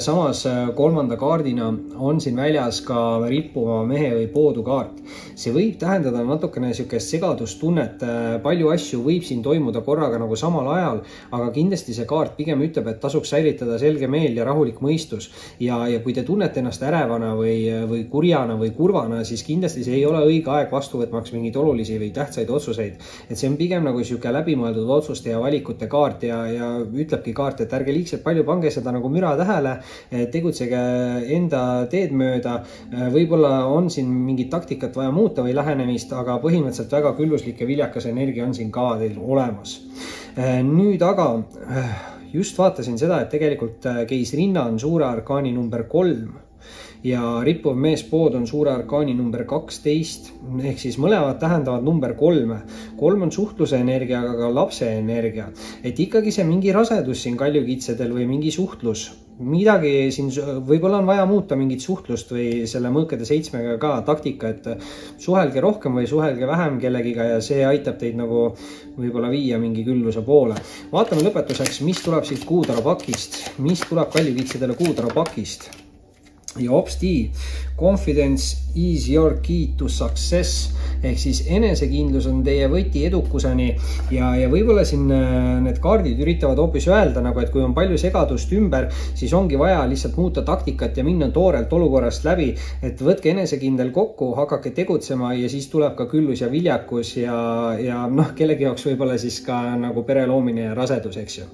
Samas kolmanda kaardina on siin väljas ka rippuva mehe või poodu kaart. See võib tähendada natukene siukest segadustunnet, palju asju võib siin toimuda korraga nagu samal ajal, aga kindlasti see kaart pigem ütleb, et tasuks säilitada selge meel ja rahulik mõistus ja kui te tunnete ennast ärevana või kurjana või kurvana, siis kindlasti see ei ole õige aeg vastu võtmaks mingeid olulisi või tähtsaid otsuseid. Et see on pigem nagu siuke läbimõeldud otsuste ja valikute kaart ja ütlebki kaart, et ärge liigselt palju pange seda nagu müra tähele, tegutsege enda teed mööda. Võib-olla on siin mingit taktikat vaja muuta või lähenemist, aga põhimõtteliselt väga külluslik ja viljakas energia on siin ka teil olemas. Nüüd aga just vaatasin seda, et tegelikult keisrinna on suure arkaani number 3 ja rippuv meespood on suure arkaani number 12, ehk siis mõlemad tähendavad number 3. 3 on suhtluse energia, aga ka lapse energia. Et ikkagi see mingi rasedus siin kaljukitsedel või mingi suhtlus, midagi siin võib-olla on vaja muuta mingit suhtlust või selle mõõkade 7-ga ka taktika, et suhelge rohkem või suhelge vähem kellegiga ja see aitab teid nagu võib-olla viia mingi külluse poole. Vaatame lõpetuseks, mis tuleb siit kuutarapakist, mis tuleb kaljukitsedele kuutarapakist. Ja hopsti, confidence is your key to success, ehk siis enesekindlus on teie võti edukuseni ja võib-olla siin need kaardid üritavad hoopis öelda, nagu, et kui on palju segadust ümber, siis ongi vaja lihtsalt muuta taktikat ja minna toorelt olukorrast läbi, et võtke enesekindel kokku, hakake tegutsema ja siis tuleb ka küllus ja viljakus ja kellegi jaoks võib-olla siis ka nagu pere loomine ja rasedus, eks ju.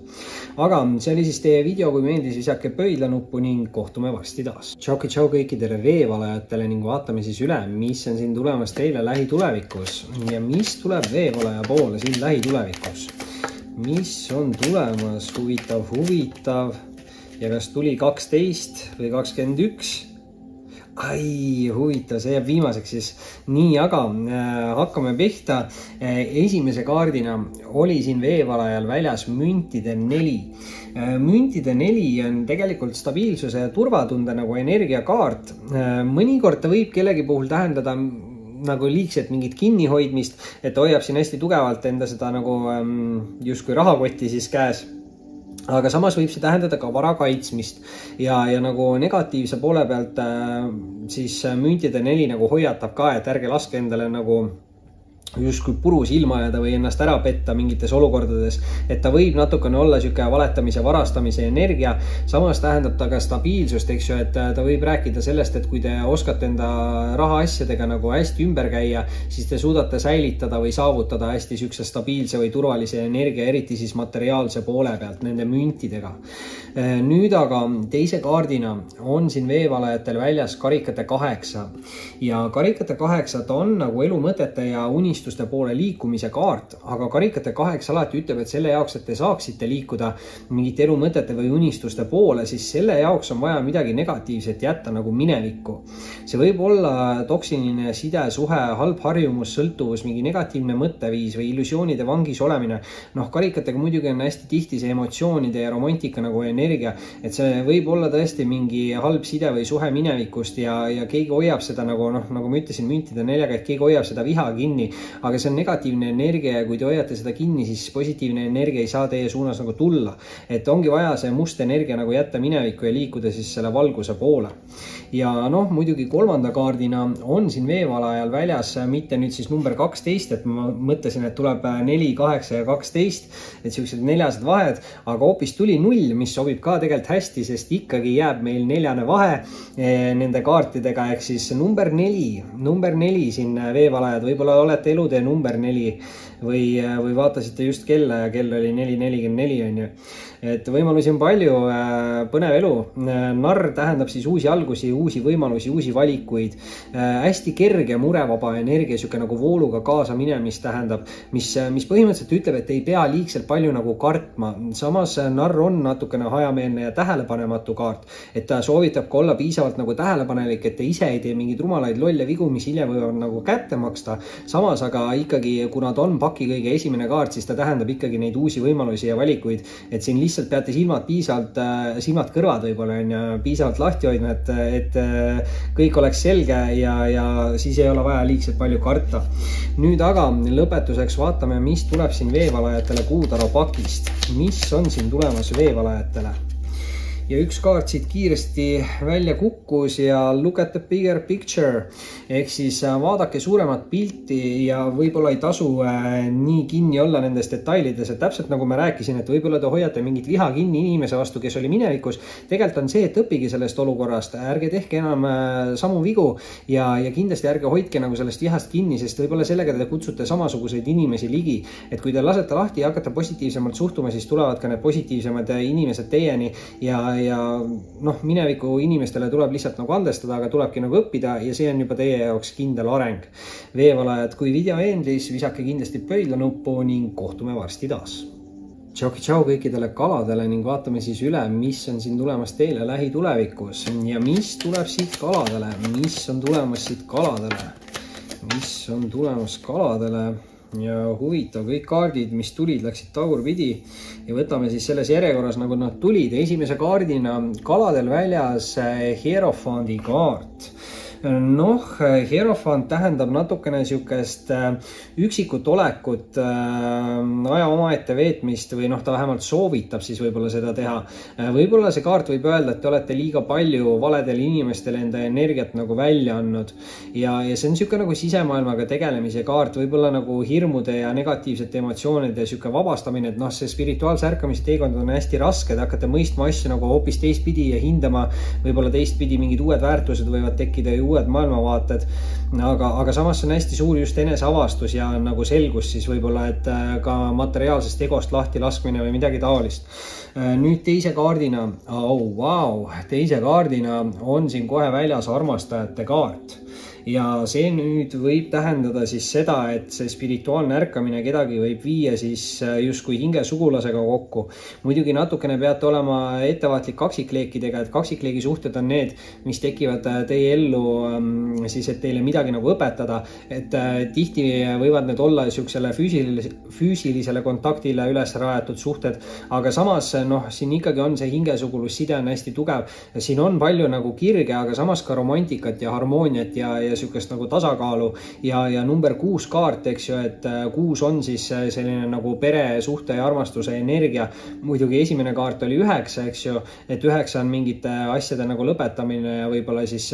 Aga see oli siis teie video, kui meeldis, visake pöidlanuppu ning kohtume varsti taas. Tšau kõikidele veevalajatele ning vaatame siis üle, mis on siin tulemas teile lähitulevikus ja mis tuleb veevalaja poole siin lähitulevikus. Mis on tulemas, huvitav ja kas tuli 12 või 21? Ai, huvitav, see jääb viimaseks siis. Nii, aga hakkame pihta. Esimese kaardina oli siin veevalajal väljas müntide 4. Müntide 4 on tegelikult stabiilsuse ja turvatunde nagu energiakaart. Mõnikord ta võib kellegi puhul tähendada nagu liigselt mingit kinnihoidmist, et hoiab siin hästi tugevalt enda seda nagu justkui rahakotti siis käes. aga samas võib see tähendada ka vara kaitsmist ja nagu negatiivse poole pealt siis müntide 4 nagu hoiatab ka, et ärge laske endale nagu justkui purus ilma jääda või ennast ära petta mingites olukordades, et ta võib natukene olla siuke valetamise, varastamise energia. Samas tähendab ta ka stabiilsust, eks ju, et ta võib rääkida sellest, et kui te oskate enda rahaasjadega nagu hästi ümber käia, siis te suudate säilitada või saavutada hästi siukse stabiilse või turvalise energia, eriti siis materiaalse poole pealt nende müntidega. Nüüd aga teise kaardina on siin veevalajatel väljas karikate 8 ja karikate 8 on nagu elu mõtete ja unistuste poole liikumise kaart, aga karikate 8 alati ütleb, et selle jaoks, et te saaksite liikuda mingite elu mõtete või unistuste poole, siis selle jaoks on vaja midagi negatiivset jätta nagu minevikku. See võib olla toksiline side, suhe, halb harjumus, sõltuvus, mingi negatiivne mõtteviis või illusioonide vangis olemine. Noh, karikatega muidugi on hästi tihti see emotsioonide ja romantika nagu energia, et see võib olla tõesti mingi halb side või suhe minevikust ja keegi hoiab seda nagu ma ütlesin, müntide 4, et keegi hoiab seda viha kinni, aga see on negatiivne energia ja kui te hoiate seda kinni, siis positiivne energia ei saa teie suunas nagu tulla. Et ongi vaja see must energia nagu jätta minevikku ja liikuda siis selle valguse poole. Ja muidugi kolmanda kaardina on siin veevalajal väljas mitte nüüd siis number 12, et ma mõtlesin, et tuleb 4, 8 ja 12, et siuksed neljased vahed, aga hoopis tuli 0, mis sobib ka tegelikult hästi, sest ikkagi jääb meil 4. vahe nende kaartidega, ehk siis number 4 siin veevalajad, võib-olla olete elutee number 4 või vaatasite just kella ja kell oli 4:44 on ju. Et võimalusi on palju, põnev elu. Narr tähendab siis uusi algusi, uusi võimalusi, uusi valikuid. Hästi kerge, murevaba energia, siuke nagu vooluga kaasa minemist tähendab, mis põhimõtteliselt ütleb, et ei pea liigselt palju nagu kartma. Samas narr on natukene hajameelne ja tähelepanematu kaart, et ta soovitab ka olla piisavalt nagu tähelepanelik, et te ise ei tee mingeid rumalaid lolle vigu, mis hiljem võivad nagu kätte maksta. Samas aga ikkagi, kuna ta on paki kõige esimene kaart, siis ta tähendab ikkagi neid uusi võimalusi ja valikuid, et siin lihtsalt peate silmad kõrvad võib-olla on ja piisavalt lahti hoidma, et kõik oleks selge ja siis ei ole vaja liigselt palju karta. Nüüd aga lõpetuseks vaatame, mis tuleb siin veevalajatele Kuutaro pakist. Mis on siin tulemas veevalajatele? Ja üks kaart siit kiiresti välja kukkus ja look at the bigger picture. Ehk siis vaadake suuremat pilti ja võib-olla ei tasu nii kinni olla nendes detailides, et täpselt nagu ma rääkisin, et võib-olla te hoiate mingit viha kinni inimese vastu, kes oli minevikus. Tegelikult on see, et õppige sellest olukorrast, ärge tehke enam samu vigu ja kindlasti ärge hoidke nagu sellest vihast kinni, sest võib-olla sellega te kutsute samasuguseid inimesi ligi. Et kui te lasete lahti ja hakkate positiivsemalt suhtuma, siis tulevad ka need positiivsemad inimesed teieni ja mineviku inimestele tuleb lihtsalt nagu andestada, aga tulebki nagu õppida ja see on juba teie jaoks kindel areng. Veevalajad, kui video endis, visake kindlasti pöidlanuppu ning kohtume varsti taas. Tšau kõikidele kaladele ning vaatame siis üle, mis on siin tulemas teile lähitulevikus ja mis tuleb siit kaladele, mis on tulemas siit kaladele, mis on tulemas kaladele. Ja huvitav, kõik kaardid, mis tulid, läksid tagurpidi ja võtame siis selles järjekorras, nagu nad tulid. Esimese kaardina kaladel väljas Hierofanti kaart. Hierofant tähendab natukene siukest üksikut olekut, aja omaette veetmist või ta vähemalt soovitab siis võib-olla seda teha. Võib-olla see kaart võib öelda, et te olete liiga palju valedele inimestele enda energiat nagu välja andnud ja see on siuke nagu sisemaailmaga tegelemise kaart, võib-olla nagu hirmude ja negatiivsete emotsioonide siuke vabastamine, et see spirituaalse ärkamise teekond on hästi raske, te hakkate mõistma asju nagu hoopis teistpidi ja hindama võib-olla teistpidi, mingid uued väärtused võivad tekkida ja uued maailmavaated, aga samas on hästi suur just eneseavastus ja nagu selgus siis võib-olla, et ka materiaalsest egost lahti laskmine või midagi taolist. Nüüd teise kaardina, teise kaardina on siin kohe väljas armastajate kaart. Ja see nüüd võib tähendada siis seda, et see spirituaalne ärkamine kedagi võib viia siis justkui hingesugulasega kokku. Muidugi natukene peate olema ettevaatlik kaksikleekidega, et kaksikleegi suhted on need, mis tekivad teie ellu siis, et teile midagi nagu õpetada. Et tihti võivad need olla siuksele füüsilisele kontaktile üles rajatud suhted, aga samas siin ikkagi on see hingesugulusside on hästi tugev. Siin on palju nagu kirge, aga samas ka romantikat ja harmooniat ja ja sükest nagu tasakaalu ja number 6 kaart, eks ju, et 6 on siis selline nagu pere, suhte ja armastuse energia. Muidugi esimene kaart oli 9, eks ju, et 9 on mingite asjade nagu lõpetamine ja võib-olla siis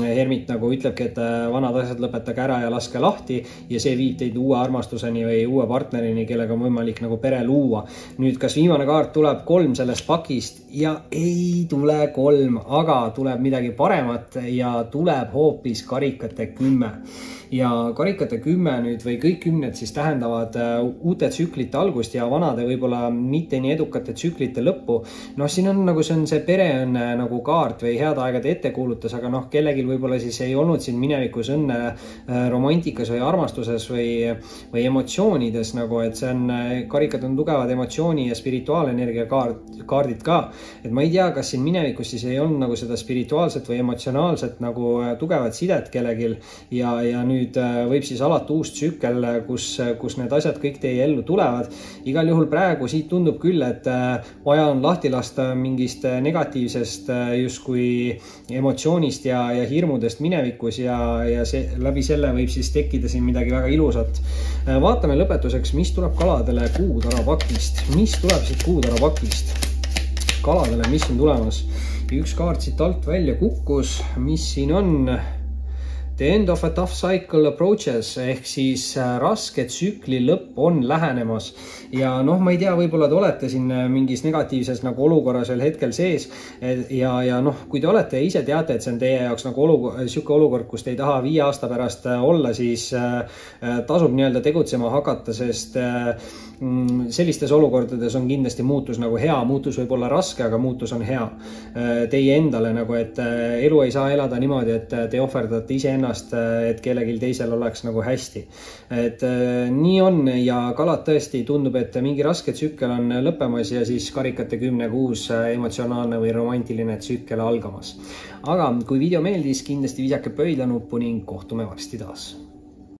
hermit nagu ütlebki, et vanad asjad lõpetage ära ja laske lahti ja see viib teid uue armastuseni või uue partnerini, kellega on võimalik nagu pere luua. Nüüd, kas viimane kaart tuleb 3 sellest pakist ja ei tule 3, aga tuleb midagi paremat ja tuleb hoopis karikate 10. Ja karikate 10 nüüd või kõik 10 siis tähendavad uute tsüklite algust ja vanade võib-olla mitte nii edukate tsüklite lõppu. Noh, siin on nagu see pereõnne nagu kaart või head aegade ettekuulutus, aga noh, kellelgi võib-olla siis ei olnud siin minevikus õnne romantikas või armastuses või emotsioonides nagu, et see on, karikad on tugevad emotsiooni ja spirituaalenergia kaardid ka. Et ma ei tea, kas siin minevikus siis ei olnud nagu seda spirituaalset või emotsionaalset nagu tugevat sidet kellegil ja nüüd võib siis alati uus tsükkel, kus need asjad kõik teie ellu tulevad. Igal juhul praegu siit tundub küll, et vaja on lahti lasta mingist negatiivsest justkui emotsioonist ja hirmudest minevikus ja läbi selle võib siis tekkida siin midagi väga ilusat. Vaatame lõpetuseks, mis tuleb kaladele kuutara pakist. Mis tuleb siit kuutara pakist? Kaladele, mis on tulemas? Üks kaart siit alt välja kukkus, mis siin on? The end of a tough cycle approaches ehk siis raske tsükli lõpp on lähenemas ja noh, ma ei tea, võib-olla te olete siin mingis negatiivses nagu olukorras veel hetkel sees ja noh, kui te olete ja ise teate, et see on teie jaoks nagu siuke olukord, kus te ei taha 5 aasta pärast olla, siis tasub nii-öelda tegutsema hakata, sest sellistes olukordades on kindlasti muutus nagu hea, muutus võib olla raske, aga muutus on hea teie endale nagu, et elu ei saa elada niimoodi, et te ohverdate ise et kellelgi teisel oleks nagu hästi. Et nii on ja kalad tõesti tundub, et mingi raske tsükkel on lõppemas ja siis karikate 10 kuus emotsionaalne või romantiline tsükkel algamas. Aga kui video meeldis, kindlasti visake pöidlanuppu ning kohtume varsti taas.